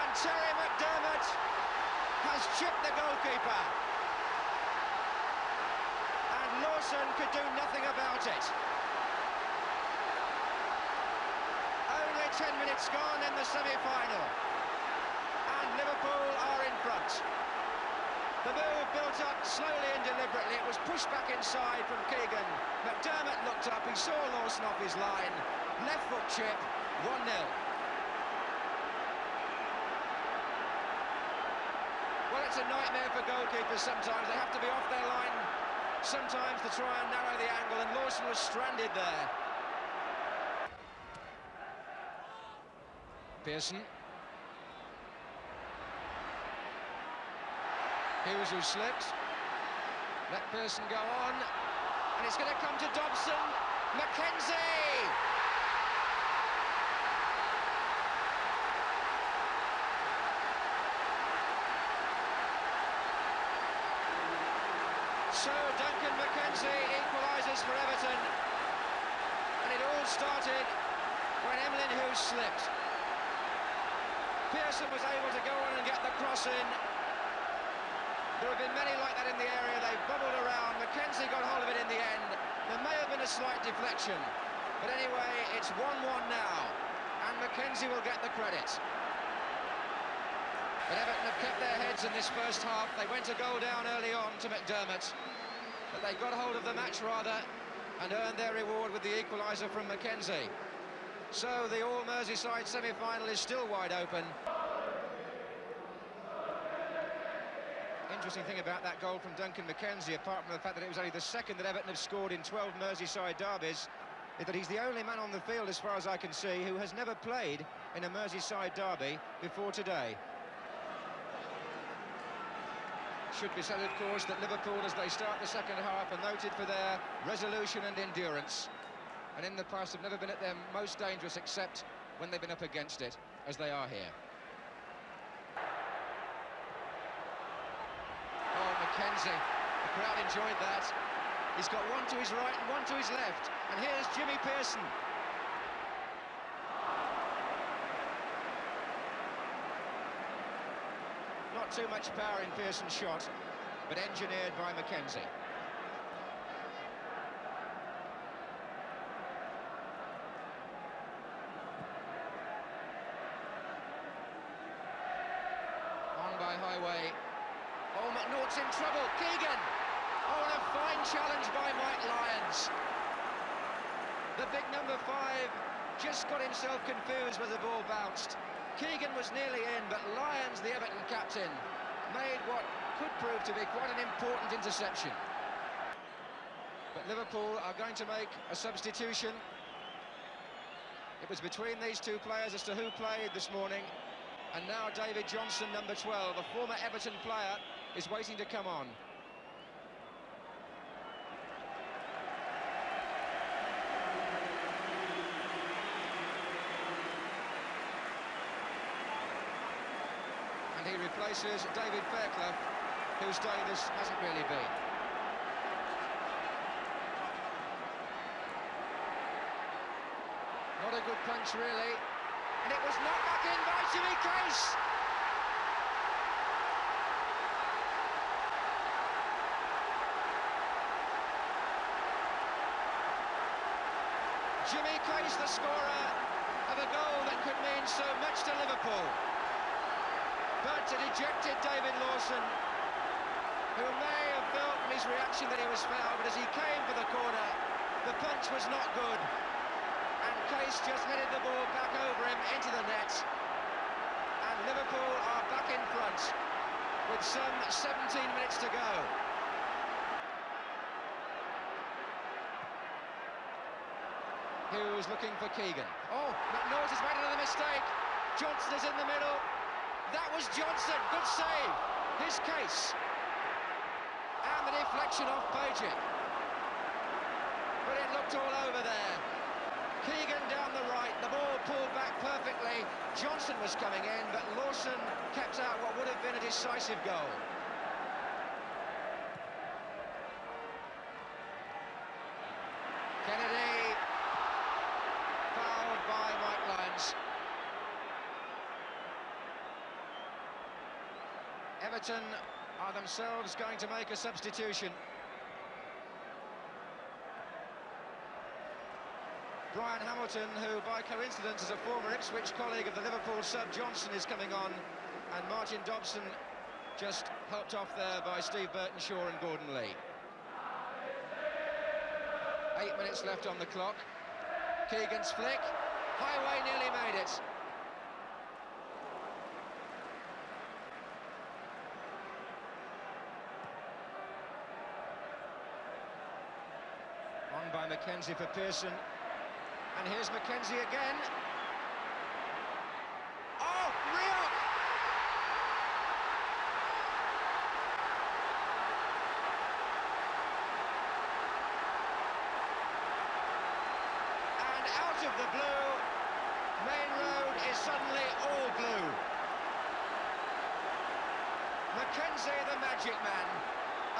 And Terry McDermott has chipped the goalkeeper. Lawson could do nothing about it. Only 10 minutes gone in the semi-final. And Liverpool are in front. The move built up slowly and deliberately. It was pushed back inside from Keegan. McDermott looked up, he saw Lawson off his line. Left foot chip, 1-0. Well, it's a nightmare for goalkeepers sometimes. They have to be off their line sometimes to try and narrow the angle, and Lawson was stranded there. Pearson. Hughes who slipped. Let Pearson go on. And And it's going to come to Dobson. McKenzie! So Duncan McKenzie equalises for Everton. And it all started when Emlyn Hughes slipped. Pearson was able to go on and get the cross in. There have been many like that in the area. They bubbled around. McKenzie got hold of it in the end. There may have been a slight deflection. But anyway, it's 1-1 now. And McKenzie will get the credit. But Everton have kept their heads in this first half. They went a goal down early on to McDermott. But they got hold of the match rather and earned their reward with the equaliser from McKenzie. So the All-Merseyside semi-final is still wide open. Interesting thing about that goal from Duncan McKenzie, apart from the fact that it was only the second that Everton have scored in 12 Merseyside derbies, is that he's the only man on the field, as far as I can see, who has never played in a Merseyside derby before today. Should be said, of course, that Liverpool, as they start the second half, are noted for their resolution and endurance. And in the past have never been at their most dangerous, except when they've been up against it, as they are here. Oh, McKenzie, the crowd enjoyed that. He's got one to his right and one to his left. And here's Jimmy Pearson. Not too much power in Pearson's shot, but engineered by McKenzie. On by Highway. Oh, McNaught's in trouble. Keegan! Oh, and a fine challenge by Mike Lyons. The big number 5 just got himself confused when the ball bounced. Keegan was nearly in, but Lyons, the Everton captain, made what could prove to be quite an important interception. But Liverpool are going to make a substitution. It was between these two players as to who played this morning. And now David Johnson, number 12, a former Everton player, is waiting to come on. He replaces David Fairclough, whose day this hasn't really been. Not a good punch, really. And it was knocked back in by Jimmy Case. Jimmy Case, the scorer of a goal that could mean so much to Liverpool. But a dejected David Lawson, who may have felt from his reaction that he was fouled, but as he came for the corner, the punch was not good. And Case just headed the ball back over him into the net. And Liverpool are back in front with some 17 minutes to go. Hughes looking for Keegan. Oh, McNaught has made another mistake. Johnson is in the middle. That was Johnson, good save. His Case. And the deflection off Paget. But it looked all over there. Keegan down the right, the ball pulled back perfectly. Johnson was coming in, but Lawson kept out what would have been a decisive goal. Kennedy, fouled by Mike Lyons. Everton are themselves going to make a substitution. Brian Hamilton, who by coincidence is a former Ipswich colleague of the Liverpool sub Johnson, is coming on, and Martin Dobson just helped off there by Steve Burtonshaw and Gordon Lee. 8 minutes left on the clock. Keegan's flick. Highway nearly made it. On by McKenzie for Pearson. And here's McKenzie again. Oh, RAWK! of the blue, Main Road is suddenly all blue. Mackenzie, the magic man,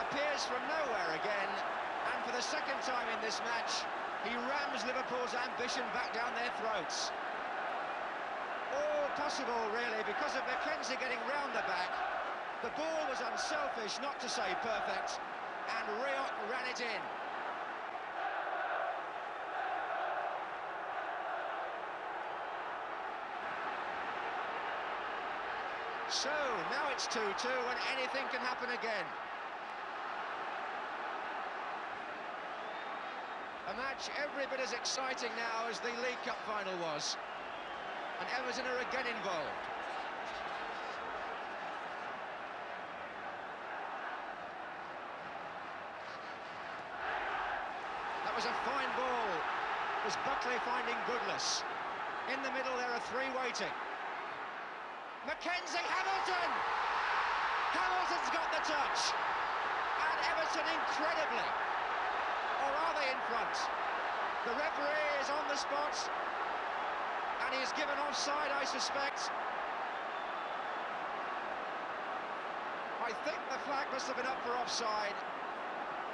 appears from nowhere again, and for the second time in this match, he rams Liverpool's ambition back down their throats. All possible, really, because of Mackenzie getting round the back. The ball was unselfish, not to say perfect, and RAWK ran it in. So, now it's 2-2 and anything can happen again. A match every bit as exciting now as the League Cup final was. And Everton are again involved. That was a fine ball. It was Buckley finding Goodless. In the middle there are three waiting. Mackenzie, Hamilton! Hamilton's got the touch. And Everton incredibly. Or are they in front? The referee is on the spot. And he's given offside, I suspect. I think the flag must have been up for offside.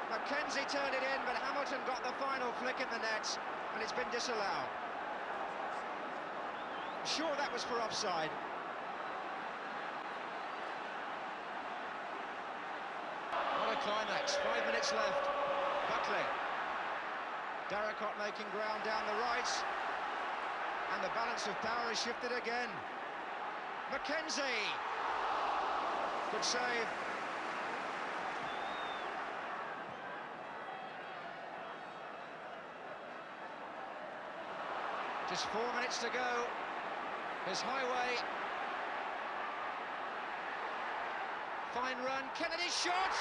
Mackenzie turned it in, but Hamilton got the final flick in the net, and it's been disallowed. I'm sure that was for offside. What a climax, 5 minutes left. Buckley. Darracott making ground down the right. And the balance of power is shifted again. Mackenzie! Good save. Just 4 minutes to go. Here's Highway. Fine run. Kennedy's shot!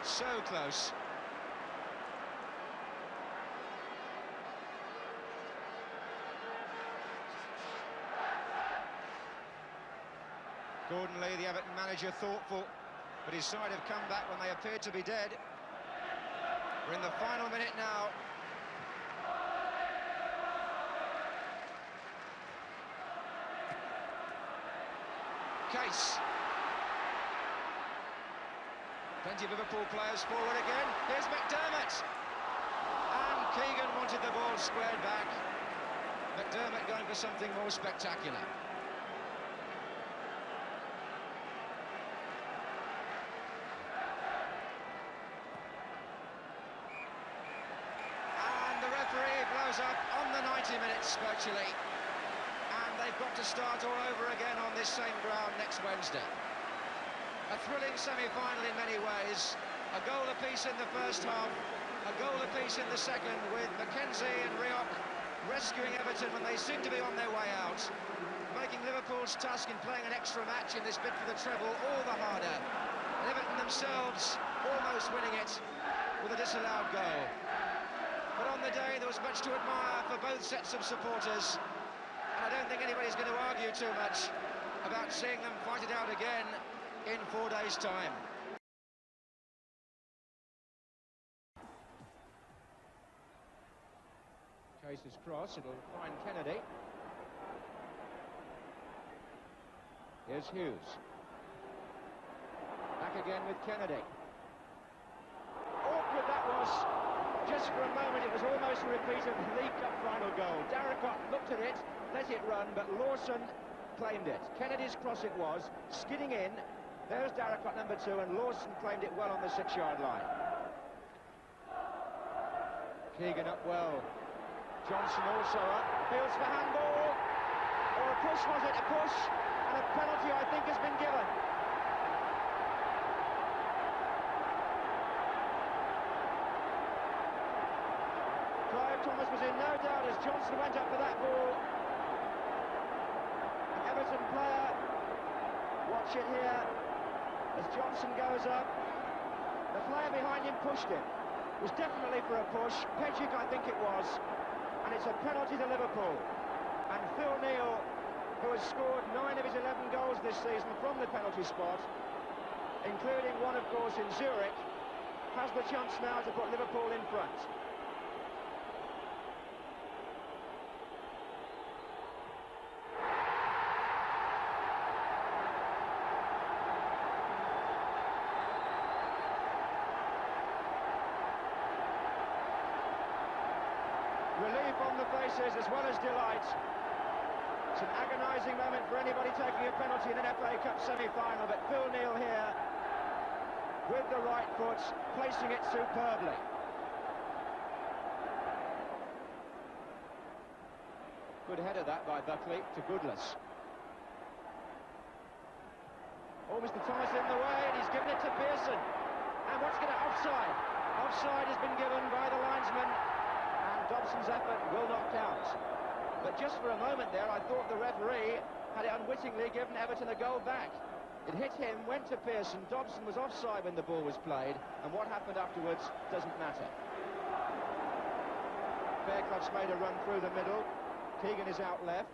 So close. Gordon Lee, the Everton manager, thoughtful, but his side have come back when they appeared to be dead. We're in the final minute now. Case. Plenty of Liverpool players forward again. Here's McDermott. And Keegan wanted the ball squared back. McDermott going for something more spectacular. And the referee blows up on the 90 minutes virtually. And they've got to start all over again on this same ground next Wednesday. A thrilling semi-final in many ways. A goal apiece in the first half, a goal apiece in the second, with Mackenzie and RAWK rescuing Everton when they seem to be on their way out, making Liverpool's task in playing an extra match in this bid for the treble all the harder. And Everton themselves almost winning it with a disallowed goal. But on the day there was much to admire for both sets of supporters. And I don't think anybody's going to argue too much about seeing them fight it out again in 4 days' time. Case's cross, it'll find Kennedy. Here's Hughes. Back again with Kennedy. Awkward that was. Just for a moment, it was almost a repeat of the League Cup final goal. Darracott looked at it, let it run, but Lawson claimed it. Kennedy's cross it was, skidding in. There's Darracott number 2, and Lawson claimed it well on the 6-yard line. Keegan up well. Johnson also up. Fields for handball. Or a push, was it? A push. And a penalty, I think, has been given. Clive Thomas was in no doubt as Johnson went up for that ball. An Everton player. Watch it here. As Johnson goes up, the player behind him pushed him. It was definitely for a push. Pejic, I think it was. And it's a penalty to Liverpool. And Phil Neal, who has scored 9 of his 11 goals this season from the penalty spot, including one, of course, in Zurich, has the chance now to put Liverpool in front. faces as well as delight. It's an agonising moment for anybody taking a penalty in an FA Cup semi-final, but Phil Neal here with the right foot, placing it superbly. Good header that by Buckley to Goodless. Oh, Mr. Thomas in the way, and he's given it to Pearson. And what's going to offside? Offside has been given by the linesman, and Dobson's effort will not count. But just for a moment there, I thought the referee had unwittingly given Everton a goal back. It hit him, went to Pearson. Dobson was offside when the ball was played, and what happened afterwards doesn't matter. Fairclough's made a run through the middle. Keegan is out left.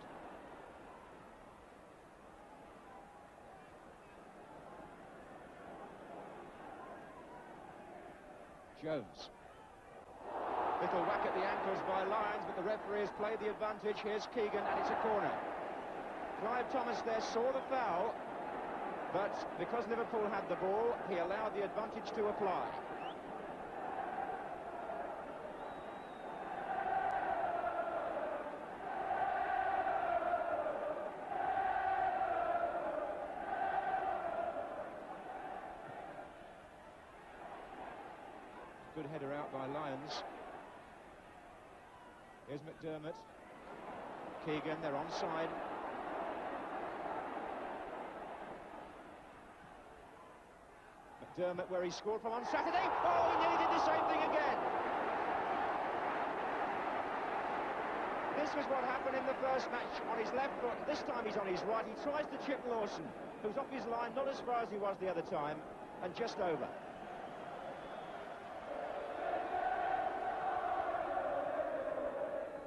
Jones. Little whack at the ankles by Lyons, but the referee has played the advantage. Here's Keegan, and it's a corner. Clive Thomas there saw the foul, but because Liverpool had the ball, he allowed the advantage to apply. Good header out by Lyons. Here's McDermott. Keegan, they're onside. McDermott, where he scored from on Saturday. Oh, he nearly did the same thing again. This was what happened in the first match on his left foot. This time he's on his right. He tries to chip Lawson, who's off his line, not as far as he was the other time, and just over.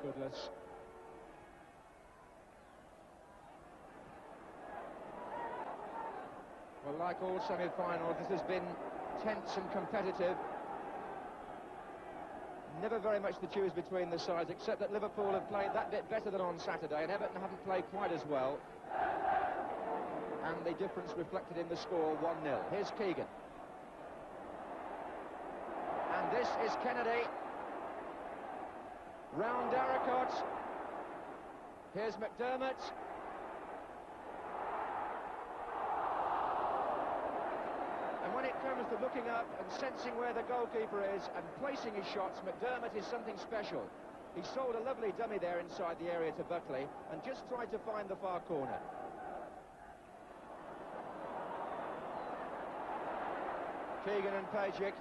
Goodless. Well, like all semi-finals, this has been tense and competitive. Never very much to choose between the sides, except that Liverpool have played that bit better than on Saturday, and Everton haven't played quite as well. And the difference reflected in the score, 1-0. Here's Keegan. And this is Kennedy. Round Darracott. Here's McDermott. And when it comes to looking up and sensing where the goalkeeper is and placing his shots, McDermott is something special. He sold a lovely dummy there inside the area to Buckley and just tried to find the far corner. Keegan and Pajic.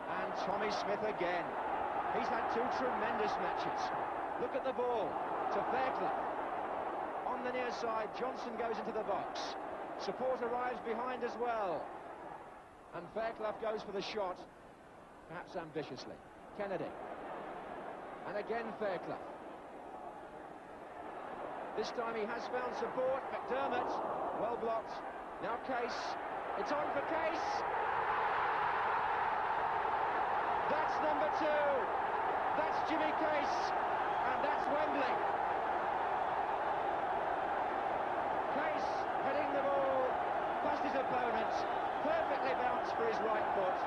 And Tommy Smith again. He's had two tremendous matches. Look at the ball to Fairclough. On the near side, Johnson goes into the box. Support arrives behind as well. And Fairclough goes for the shot, perhaps ambitiously. Kennedy. And again Fairclough. This time he has found support. McDermott, well blocked. Now Case. It's on for Case. That's number 2. That's Jimmy Case, and that's Wembley. Case heading the ball past his opponent, perfectly bounced for his right foot.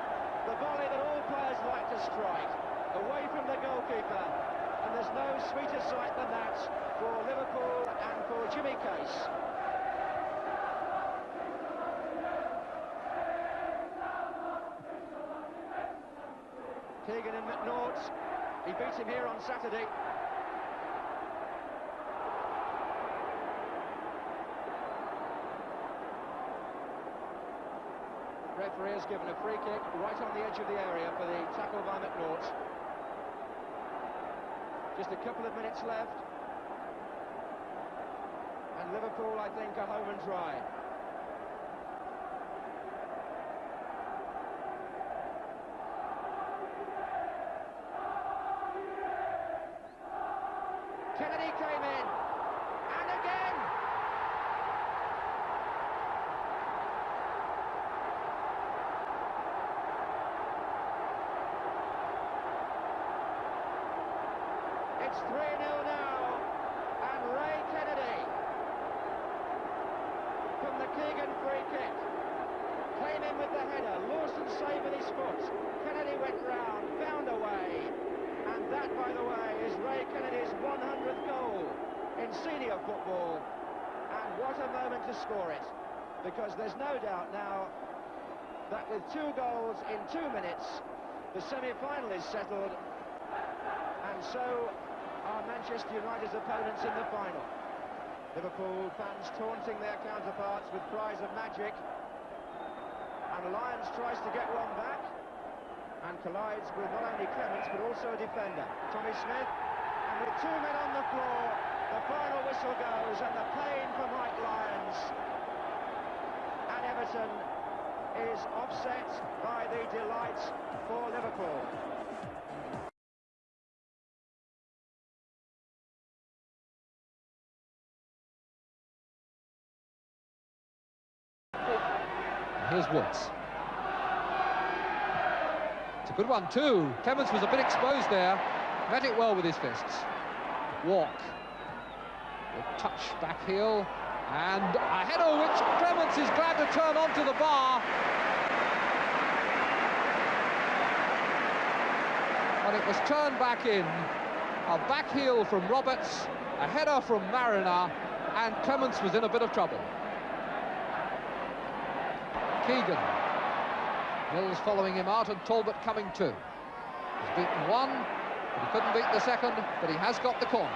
The volley that all players like to strike, away from the goalkeeper, and there's no sweeter sight than that for Liverpool and for Jimmy Case. Keegan and McNaught. He beat him here on Saturday. Referee has given a free kick right on the edge of the area for the tackle by McNaught. Just a couple of minutes left. And Liverpool, I think, are home and dry. Kennedy came in, and again! It's 3-0 now, and Ray Kennedy, from the Keegan free kick, came in with the header. Lawson saved with his foot. Kennedy went round, found a way, And that, by the way, is Ray Kennedy's 100th goal in senior football. And what a moment to score it, because there's no doubt now that with 2 goals in 2 minutes, the semi-final is settled, and so are Manchester United's opponents in the final. Liverpool fans taunting their counterparts with cries of magic, and Lyons tries to get one back and collides with not only Clements but also a defender, Tommy Smith, and with 2 men on the floor, the final whistle goes, and the pain for Mike Lyons, and Everton is offset by the delight for Liverpool. Here's Woods. It's a good one too. Clements was a bit exposed there. Met it well with his fists. RAWK. A touch back heel. And a header which Clements is glad to turn onto the bar. And it was turned back in. A back heel from Roberts, a header from Mariner, and Clements was in a bit of trouble. Keegan. Mills following him out, and Talbot coming too. He's beaten one, but he couldn't beat the second, but he has got the corner.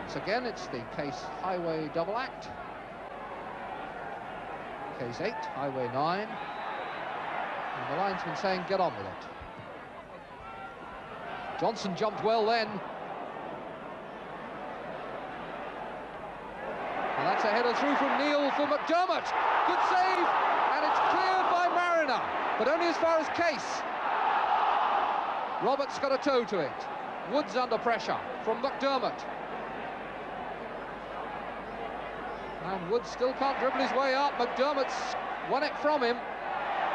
Once again, it's the Case Highway double act. Case 8, Highway 9. And the linesman saying, get on with it. Johnson jumped well then. And that's a header through from Neal for McDermott. Good save, and it's cleared by Mariner, but only as far as Case. Roberts got a toe to it. Woods under pressure from McDermott. And Woods still can't dribble his way up. McDermott's won it from him,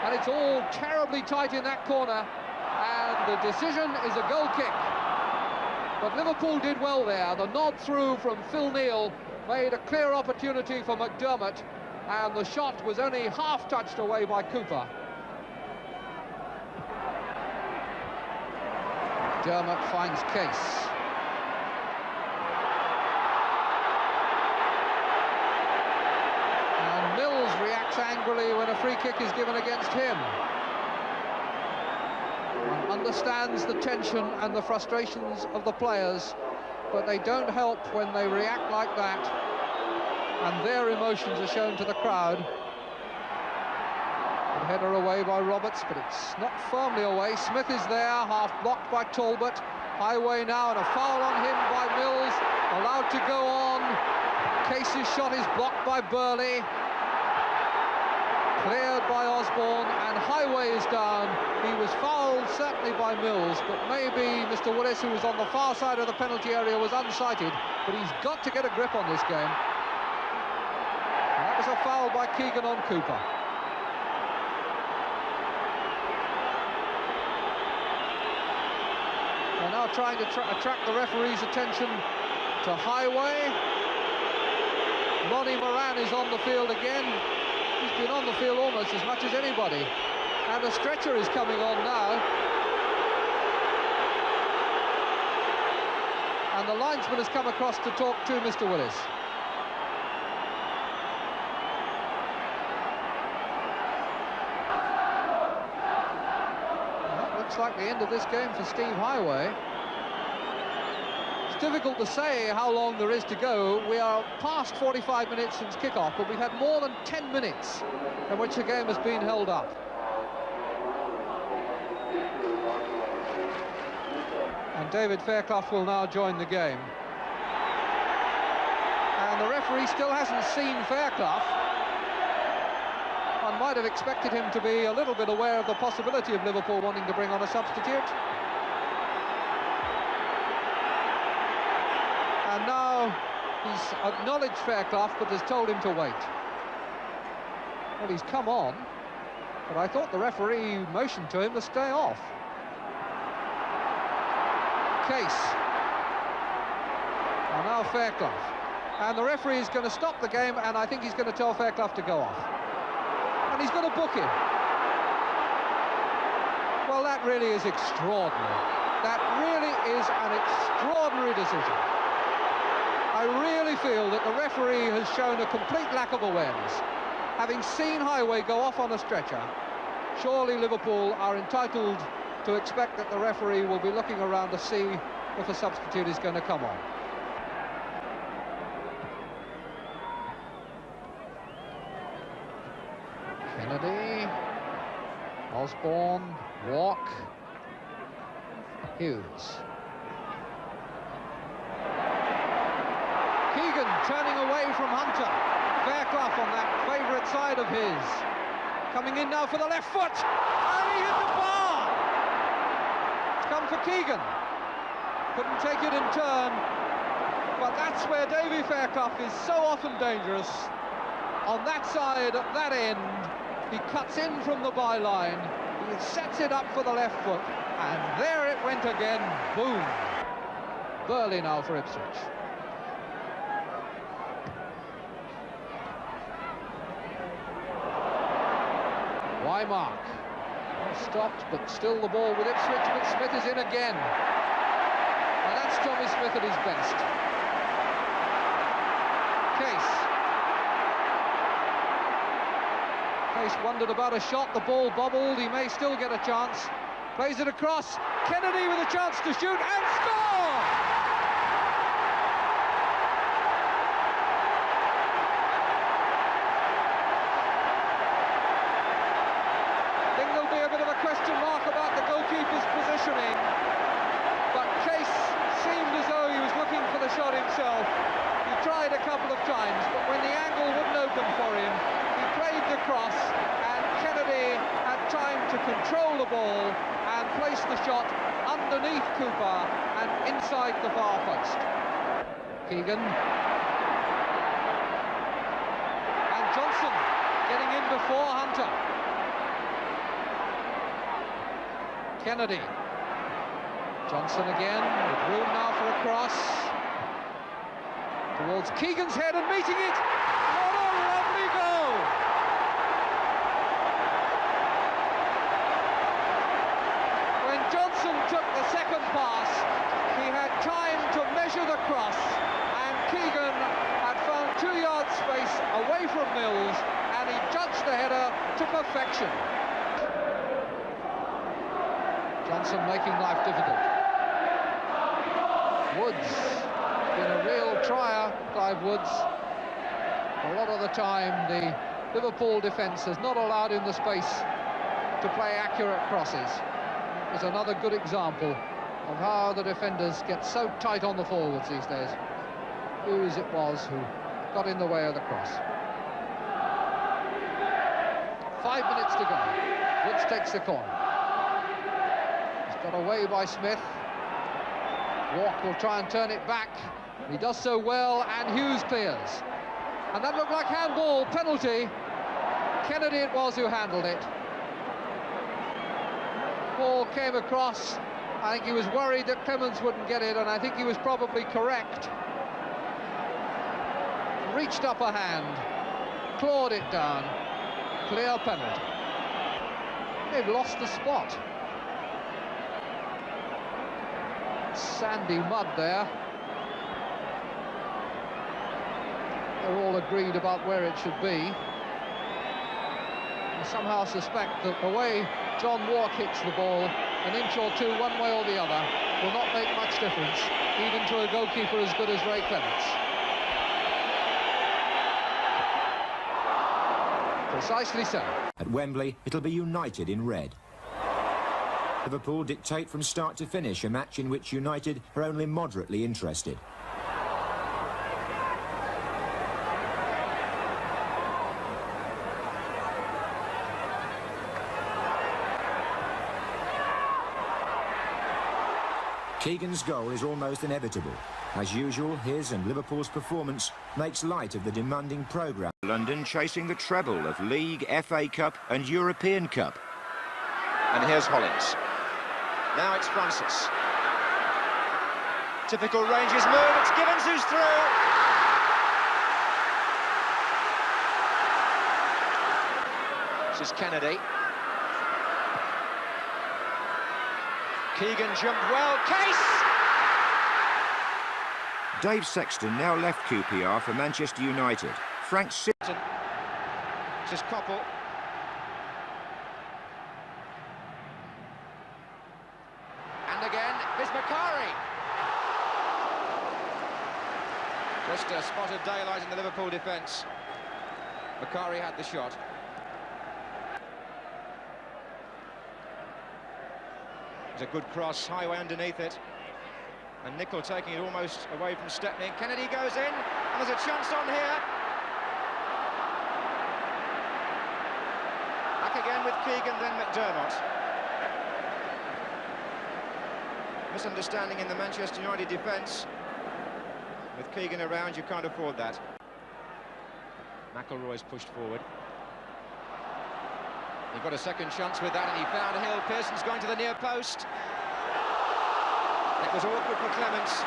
and it's all terribly tight in that corner. And the decision is a goal kick. But Liverpool did well there. The nod through from Phil Neal made a clear opportunity for McDermott, and the shot was only half touched away by Cooper. McDermott finds Case. And Mills reacts angrily when a free kick is given against him. One understands the tension and the frustrations of the players, but they don't help when they react like that, and their emotions are shown to the crowd. A header away by Roberts, but it's not firmly away. Smith is there, half blocked by Talbot. Highway now, and a foul on him by Mills. Allowed to go on. Case's shot is blocked by Burley. Cleared by Osborne, and Highway is down. He was fouled certainly by Mills, but maybe Mr. Willis, who was on the far side of the penalty area, was unsighted, but he's got to get a grip on this game. And that was a foul by Keegan on Cooper. They're now trying to attract the referee's attention to Highway. Ronnie Moran is on the field again. He's been on the field almost as much as anybody. And the stretcher is coming on now. And the linesman has come across to talk to Mr. Willis. And that looks like the end of this game for Steve Highway. It's difficult to say how long there is to go. We are past 45 minutes since kickoff, but we've had more than 10 minutes in which the game has been held up. And David Fairclough will now join the game. And the referee still hasn't seen Fairclough. One might have expected him to be a little bit aware of the possibility of Liverpool wanting to bring on a substitute. And now he's acknowledged Fairclough, but has told him to wait. Well, he's come on, but I thought the referee motioned to him to stay off. Case. And now Fairclough. And the referee is going to stop the game, and I think he's going to tell Fairclough to go off. And he's going to book him. Well, that really is extraordinary. That really is an extraordinary decision. I really feel that the referee has shown a complete lack of awareness. Having seen Highway go off on a stretcher, surely Liverpool are entitled to expect that the referee will be looking around to see if a substitute is going to come on. Kennedy, Osborne, RAWK, Hughes. Keegan turning away from Hunter. Fairclough on that favourite side of his. Coming in now for the left foot. And he hit the bar! It's come for Keegan. Couldn't take it in turn. But that's where Davy Fairclough is so often dangerous. On that side, at that end, he cuts in from the byline. He sets it up for the left foot. And there it went again. Boom. Burley now for Ipswich. Wymark. Stopped, but still the ball with Ipswich, but Smith is in again. And that's Tommy Smith at his best. Case wondered about a shot, the ball bobbled, he may still get a chance. Plays it across, Kennedy with a chance to shoot and score! I think there'll be a bit of a question mark about the goalkeeper's positioning, but Case seemed as though he was looking for the shot himself. He tried a couple of times, but when the angle wouldn't open for him, he played the cross, and Kennedy had time to control the ball and place the shot underneath Cooper and inside the far post. Keegan. And Johnson getting in before Hunter. Kennedy. Johnson again, with room now for a cross. Towards Keegan's head and meeting it. What a lovely goal! When Johnson took the second pass, he had time to measure the cross, and Keegan had found 2 yards space away from Mills, and he judged the header to perfection. Johnson making life difficult. Woods, been a real trier, Clive Woods. A lot of the time the Liverpool defence has not allowed him the space to play accurate crosses. It was another good example of how the defenders get so tight on the forwards these days. Hughes it was who got in the way of the cross. 5 minutes to go. Woods takes the corner. He's got away by Smith. RAWK will try and turn it back. He does so well, and Hughes clears. And that looked like handball, penalty. Kennedy it was who handled it. Ball came across. I think he was worried that Clemens wouldn't get it, and I think he was probably correct. Reached up a hand, clawed it down. Clear penalty. They've lost the spot. Sandy mud there. They're all agreed about where it should be. I somehow suspect that the way John RAWK hits the ball, an inch or two one way or the other, will not make much difference, even to a goalkeeper as good as Ray Clements. Precisely so. At Wembley, it'll be United in red. Liverpool dictate from start to finish a match in which United are only moderately interested. Keegan's goal is almost inevitable. As usual, his and Liverpool's performance makes light of the demanding programme. London chasing the treble of League, FA Cup and European Cup. And here's Hollins. Now it's Francis. Typical Rangers move, it's Gibbons who's through. This is Kennedy. Keegan jumped well. Case! Dave Sexton now left QPR for Manchester United. Frank This is Koppel. And again, there's Macari. Just a spot of daylight in the Liverpool defence. Macari had the shot. It's a good cross, highway underneath it. And Nicol taking it almost away from Stepney. Kennedy goes in, and there's a chance on here. Back again with Keegan, then McDermott. Misunderstanding in the Manchester United defence. With Keegan around, you can't afford that. McIlroy's pushed forward. He got a second chance with that, and he found Hill. Pearson's going to the near post. It was awkward for Clements.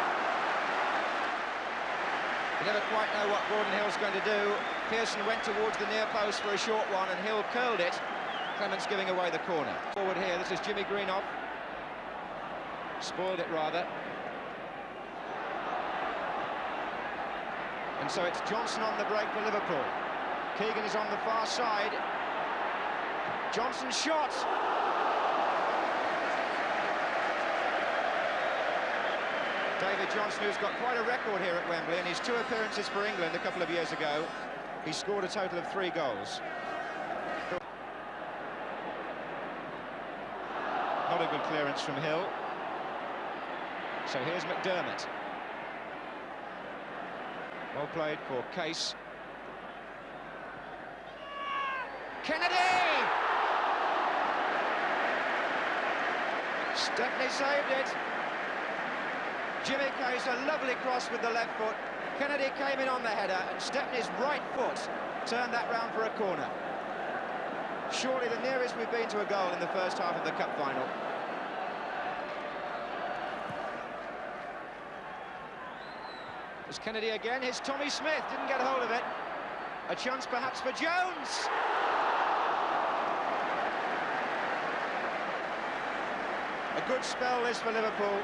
You never quite know what Gordon Hill's going to do. Pearson went towards the near post for a short one, and Hill curled it. Clements giving away the corner. Forward here, this is Jimmy Greenough. Spoiled it, rather. And so it's Johnson on the break for Liverpool. Keegan is on the far side. Johnson's shot. David Johnson, who's got quite a record here at Wembley, in his 2 appearances for England a couple of years ago, he scored a total of 3 goals. Not a good clearance from Hill. So here's McDermott. Well played for Case. Kennedy! Stepney saved it. Jimmy Case, a lovely cross with the left foot. Kennedy came in on the header, and Stepney's right foot turned that round for a corner. Surely the nearest we've been to a goal in the first half of the cup final. There's Kennedy again. Here's Tommy Smith, didn't get a hold of it. A chance perhaps for Jones. A good spell this for Liverpool.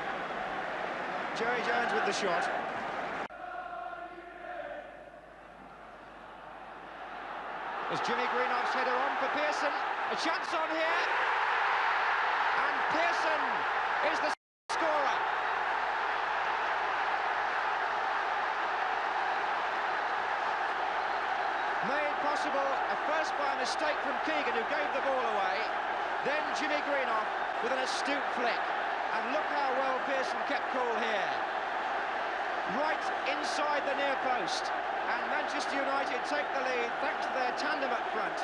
Jerry Jones with the shot. There's Jimmy Greenoff's header on for Pearson. A chance on here. And Pearson is the scorer. Made possible a first by a mistake from Keegan, who gave the ball away. Then Jimmy Greenoff with an astute flick. And look how well Pearson kept cool here. Right inside the near post. And Manchester United take the lead thanks to their tandem up front.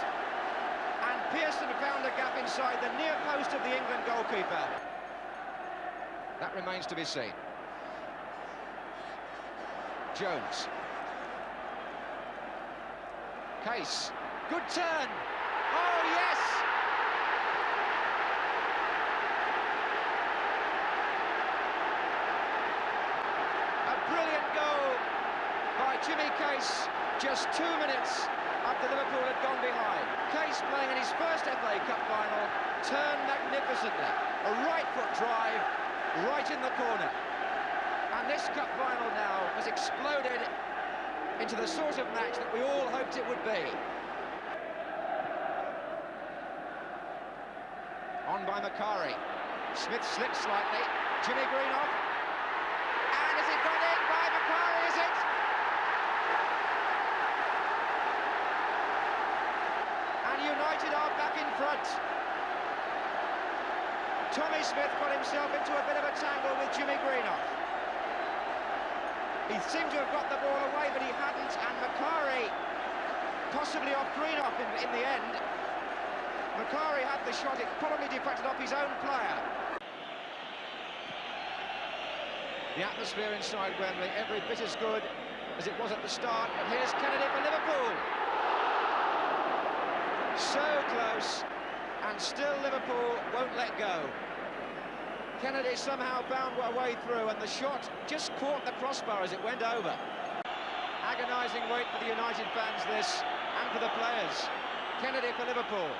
And Pearson found a gap inside the near post of the England goalkeeper. That remains to be seen. Jones. Case. Good turn. Oh, yes! Brilliant goal by Jimmy Case, just 2 minutes after Liverpool had gone behind. Case, playing in his first FA Cup final, turned magnificently. A right foot drive, right in the corner. And this cup final now has exploded into the sort of match that we all hoped it would be. On by Macari. Smith slipped slightly. Jimmy Greenoff. And has it gone in by Macari, is it? And United are back in front. Tommy Smith got himself into a bit of a tangle with Jimmy Greenoff. He seemed to have got the ball away, but he hadn't, and Macari possibly off Greenoff in the end. Macari had the shot, it probably deflected off his own player. The atmosphere inside Wembley, every bit as good as it was at the start. And here's Kennedy for Liverpool. So close, and still Liverpool won't let go. Kennedy somehow found a way through, and the shot just caught the crossbar as it went over. Agonising wait for the United fans, this, and for the players. Kennedy for Liverpool.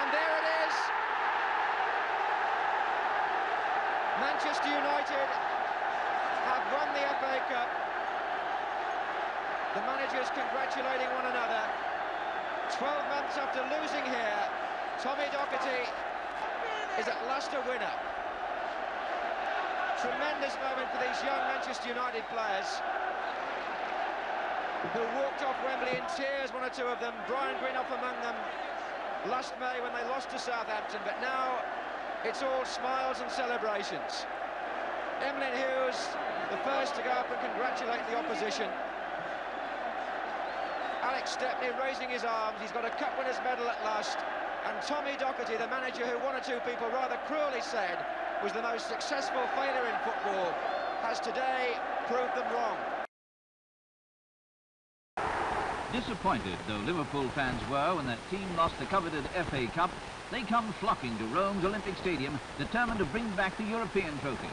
And there it is. Manchester United have won the FA Cup. The managers congratulating one another. 12 months after losing here, Tommy Docherty is at last a winner. Tremendous moment for these young Manchester United players who walked off Wembley in tears, one or two of them, Brian Greenough among them, last May when they lost to Southampton, but now it's all smiles and celebrations. Emlyn Hughes, the first to go up and congratulate the opposition. Alex Stepney raising his arms, he's got a cup winner's medal at last, and Tommy Docherty, the manager who one or two people rather cruelly said was the most successful failure in football, has today proved them wrong. Disappointed though Liverpool fans were when their team lost the coveted FA Cup, they come flocking to Rome's Olympic Stadium, determined to bring back the European trophy.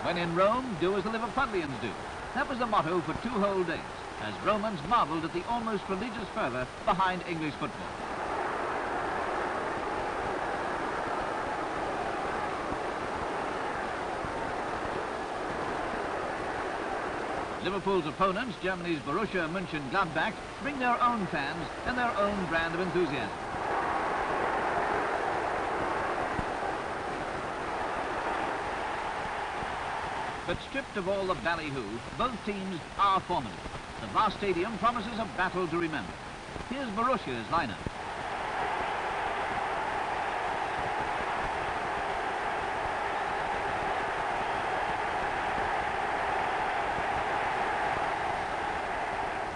When in Rome, do as the Liverpudlians do. That was the motto for 2 whole days, as Romans marvelled at the almost religious fervour behind English football. Liverpool's opponents, Germany's Borussia Mönchengladbach, bring their own fans and their own brand of enthusiasm. But stripped of all the ballyhoo, both teams are formidable. The vast stadium promises a battle to remember. Here's Borussia's lineup.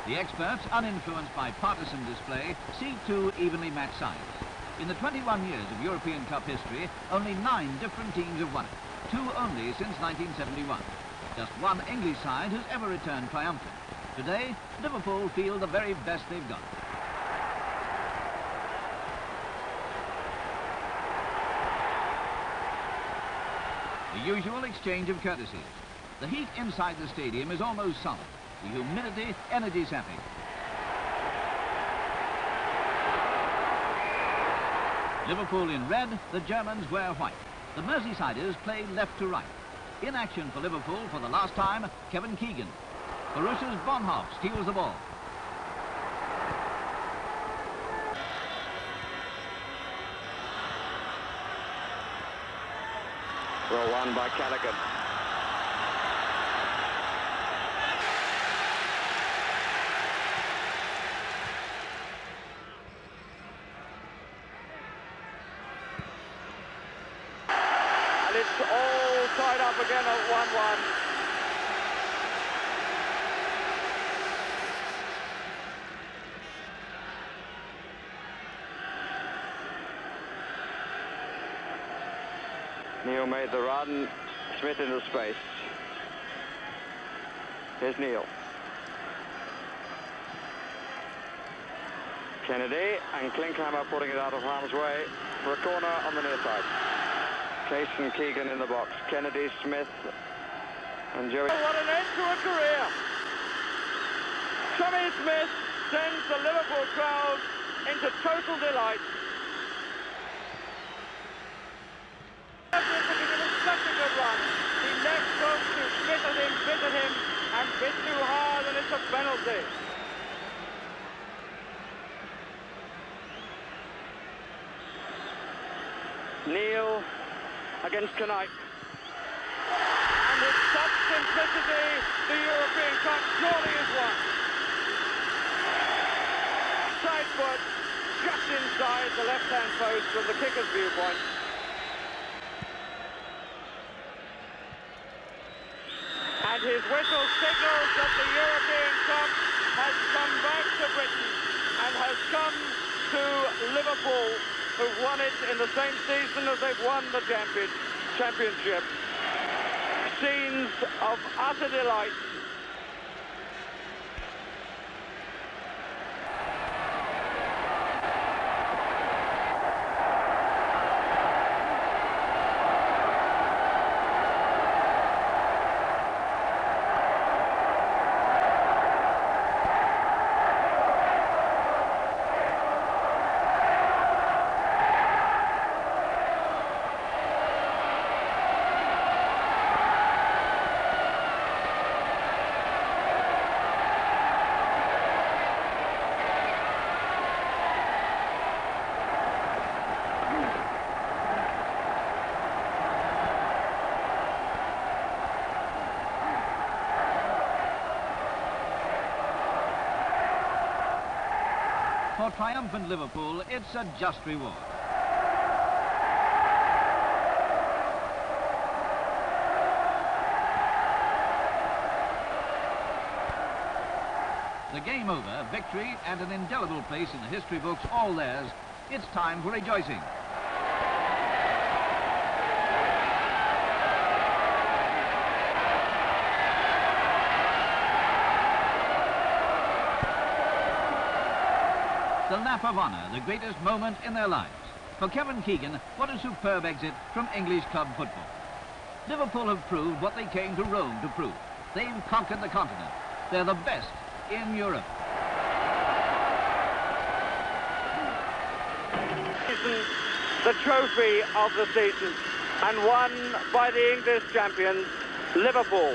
The experts, uninfluenced by partisan display, see 2 evenly matched sides. In the 21 years of European Cup history, only 9 different teams have won it, 2 only since 1971. Just 1 English side has ever returned triumphant. Today, Liverpool feel the very best they've got. The usual exchange of courtesies. The heat inside the stadium is almost solid. The humidity, energy sapping. Liverpool in red, the Germans wear white. The Merseysiders play left to right. In action for Liverpool for the last time, Kevin Keegan. Borussia's Bonhoff steals the ball. Well won by Callaghan. It's all tied up again at 1-1. Neil made the run, Smith into space. Here's Neil. Kennedy and Klinkhammer putting it out of harm's way for a corner on the near side. Case and Keegan in the box. Kennedy, Smith, and Joey. What an end to a career! Tommy Smith sends the Liverpool crowd into total delight. Everton gave him such a good run. He left Brom to bit at him, and bit too hard, and it's a penalty. Neil against Knight. And with such simplicity, the European Cup surely is won. Side foot, just inside the left-hand post from the kicker's viewpoint. And his whistle signals that the European Cup has come back to Britain and has come to Liverpool, who've won it in the same season as they've won the championship. Scenes of utter delight. For triumphant Liverpool, it's a just reward. The game over, victory and an indelible place in the history books, all theirs. It's time for rejoicing. The lap of honour, the greatest moment in their lives. For Kevin Keegan, what a superb exit from English club football. Liverpool have proved what they came to Rome to prove. They've conquered the continent. They're the best in Europe. The trophy of the season, and won by the English champions, Liverpool.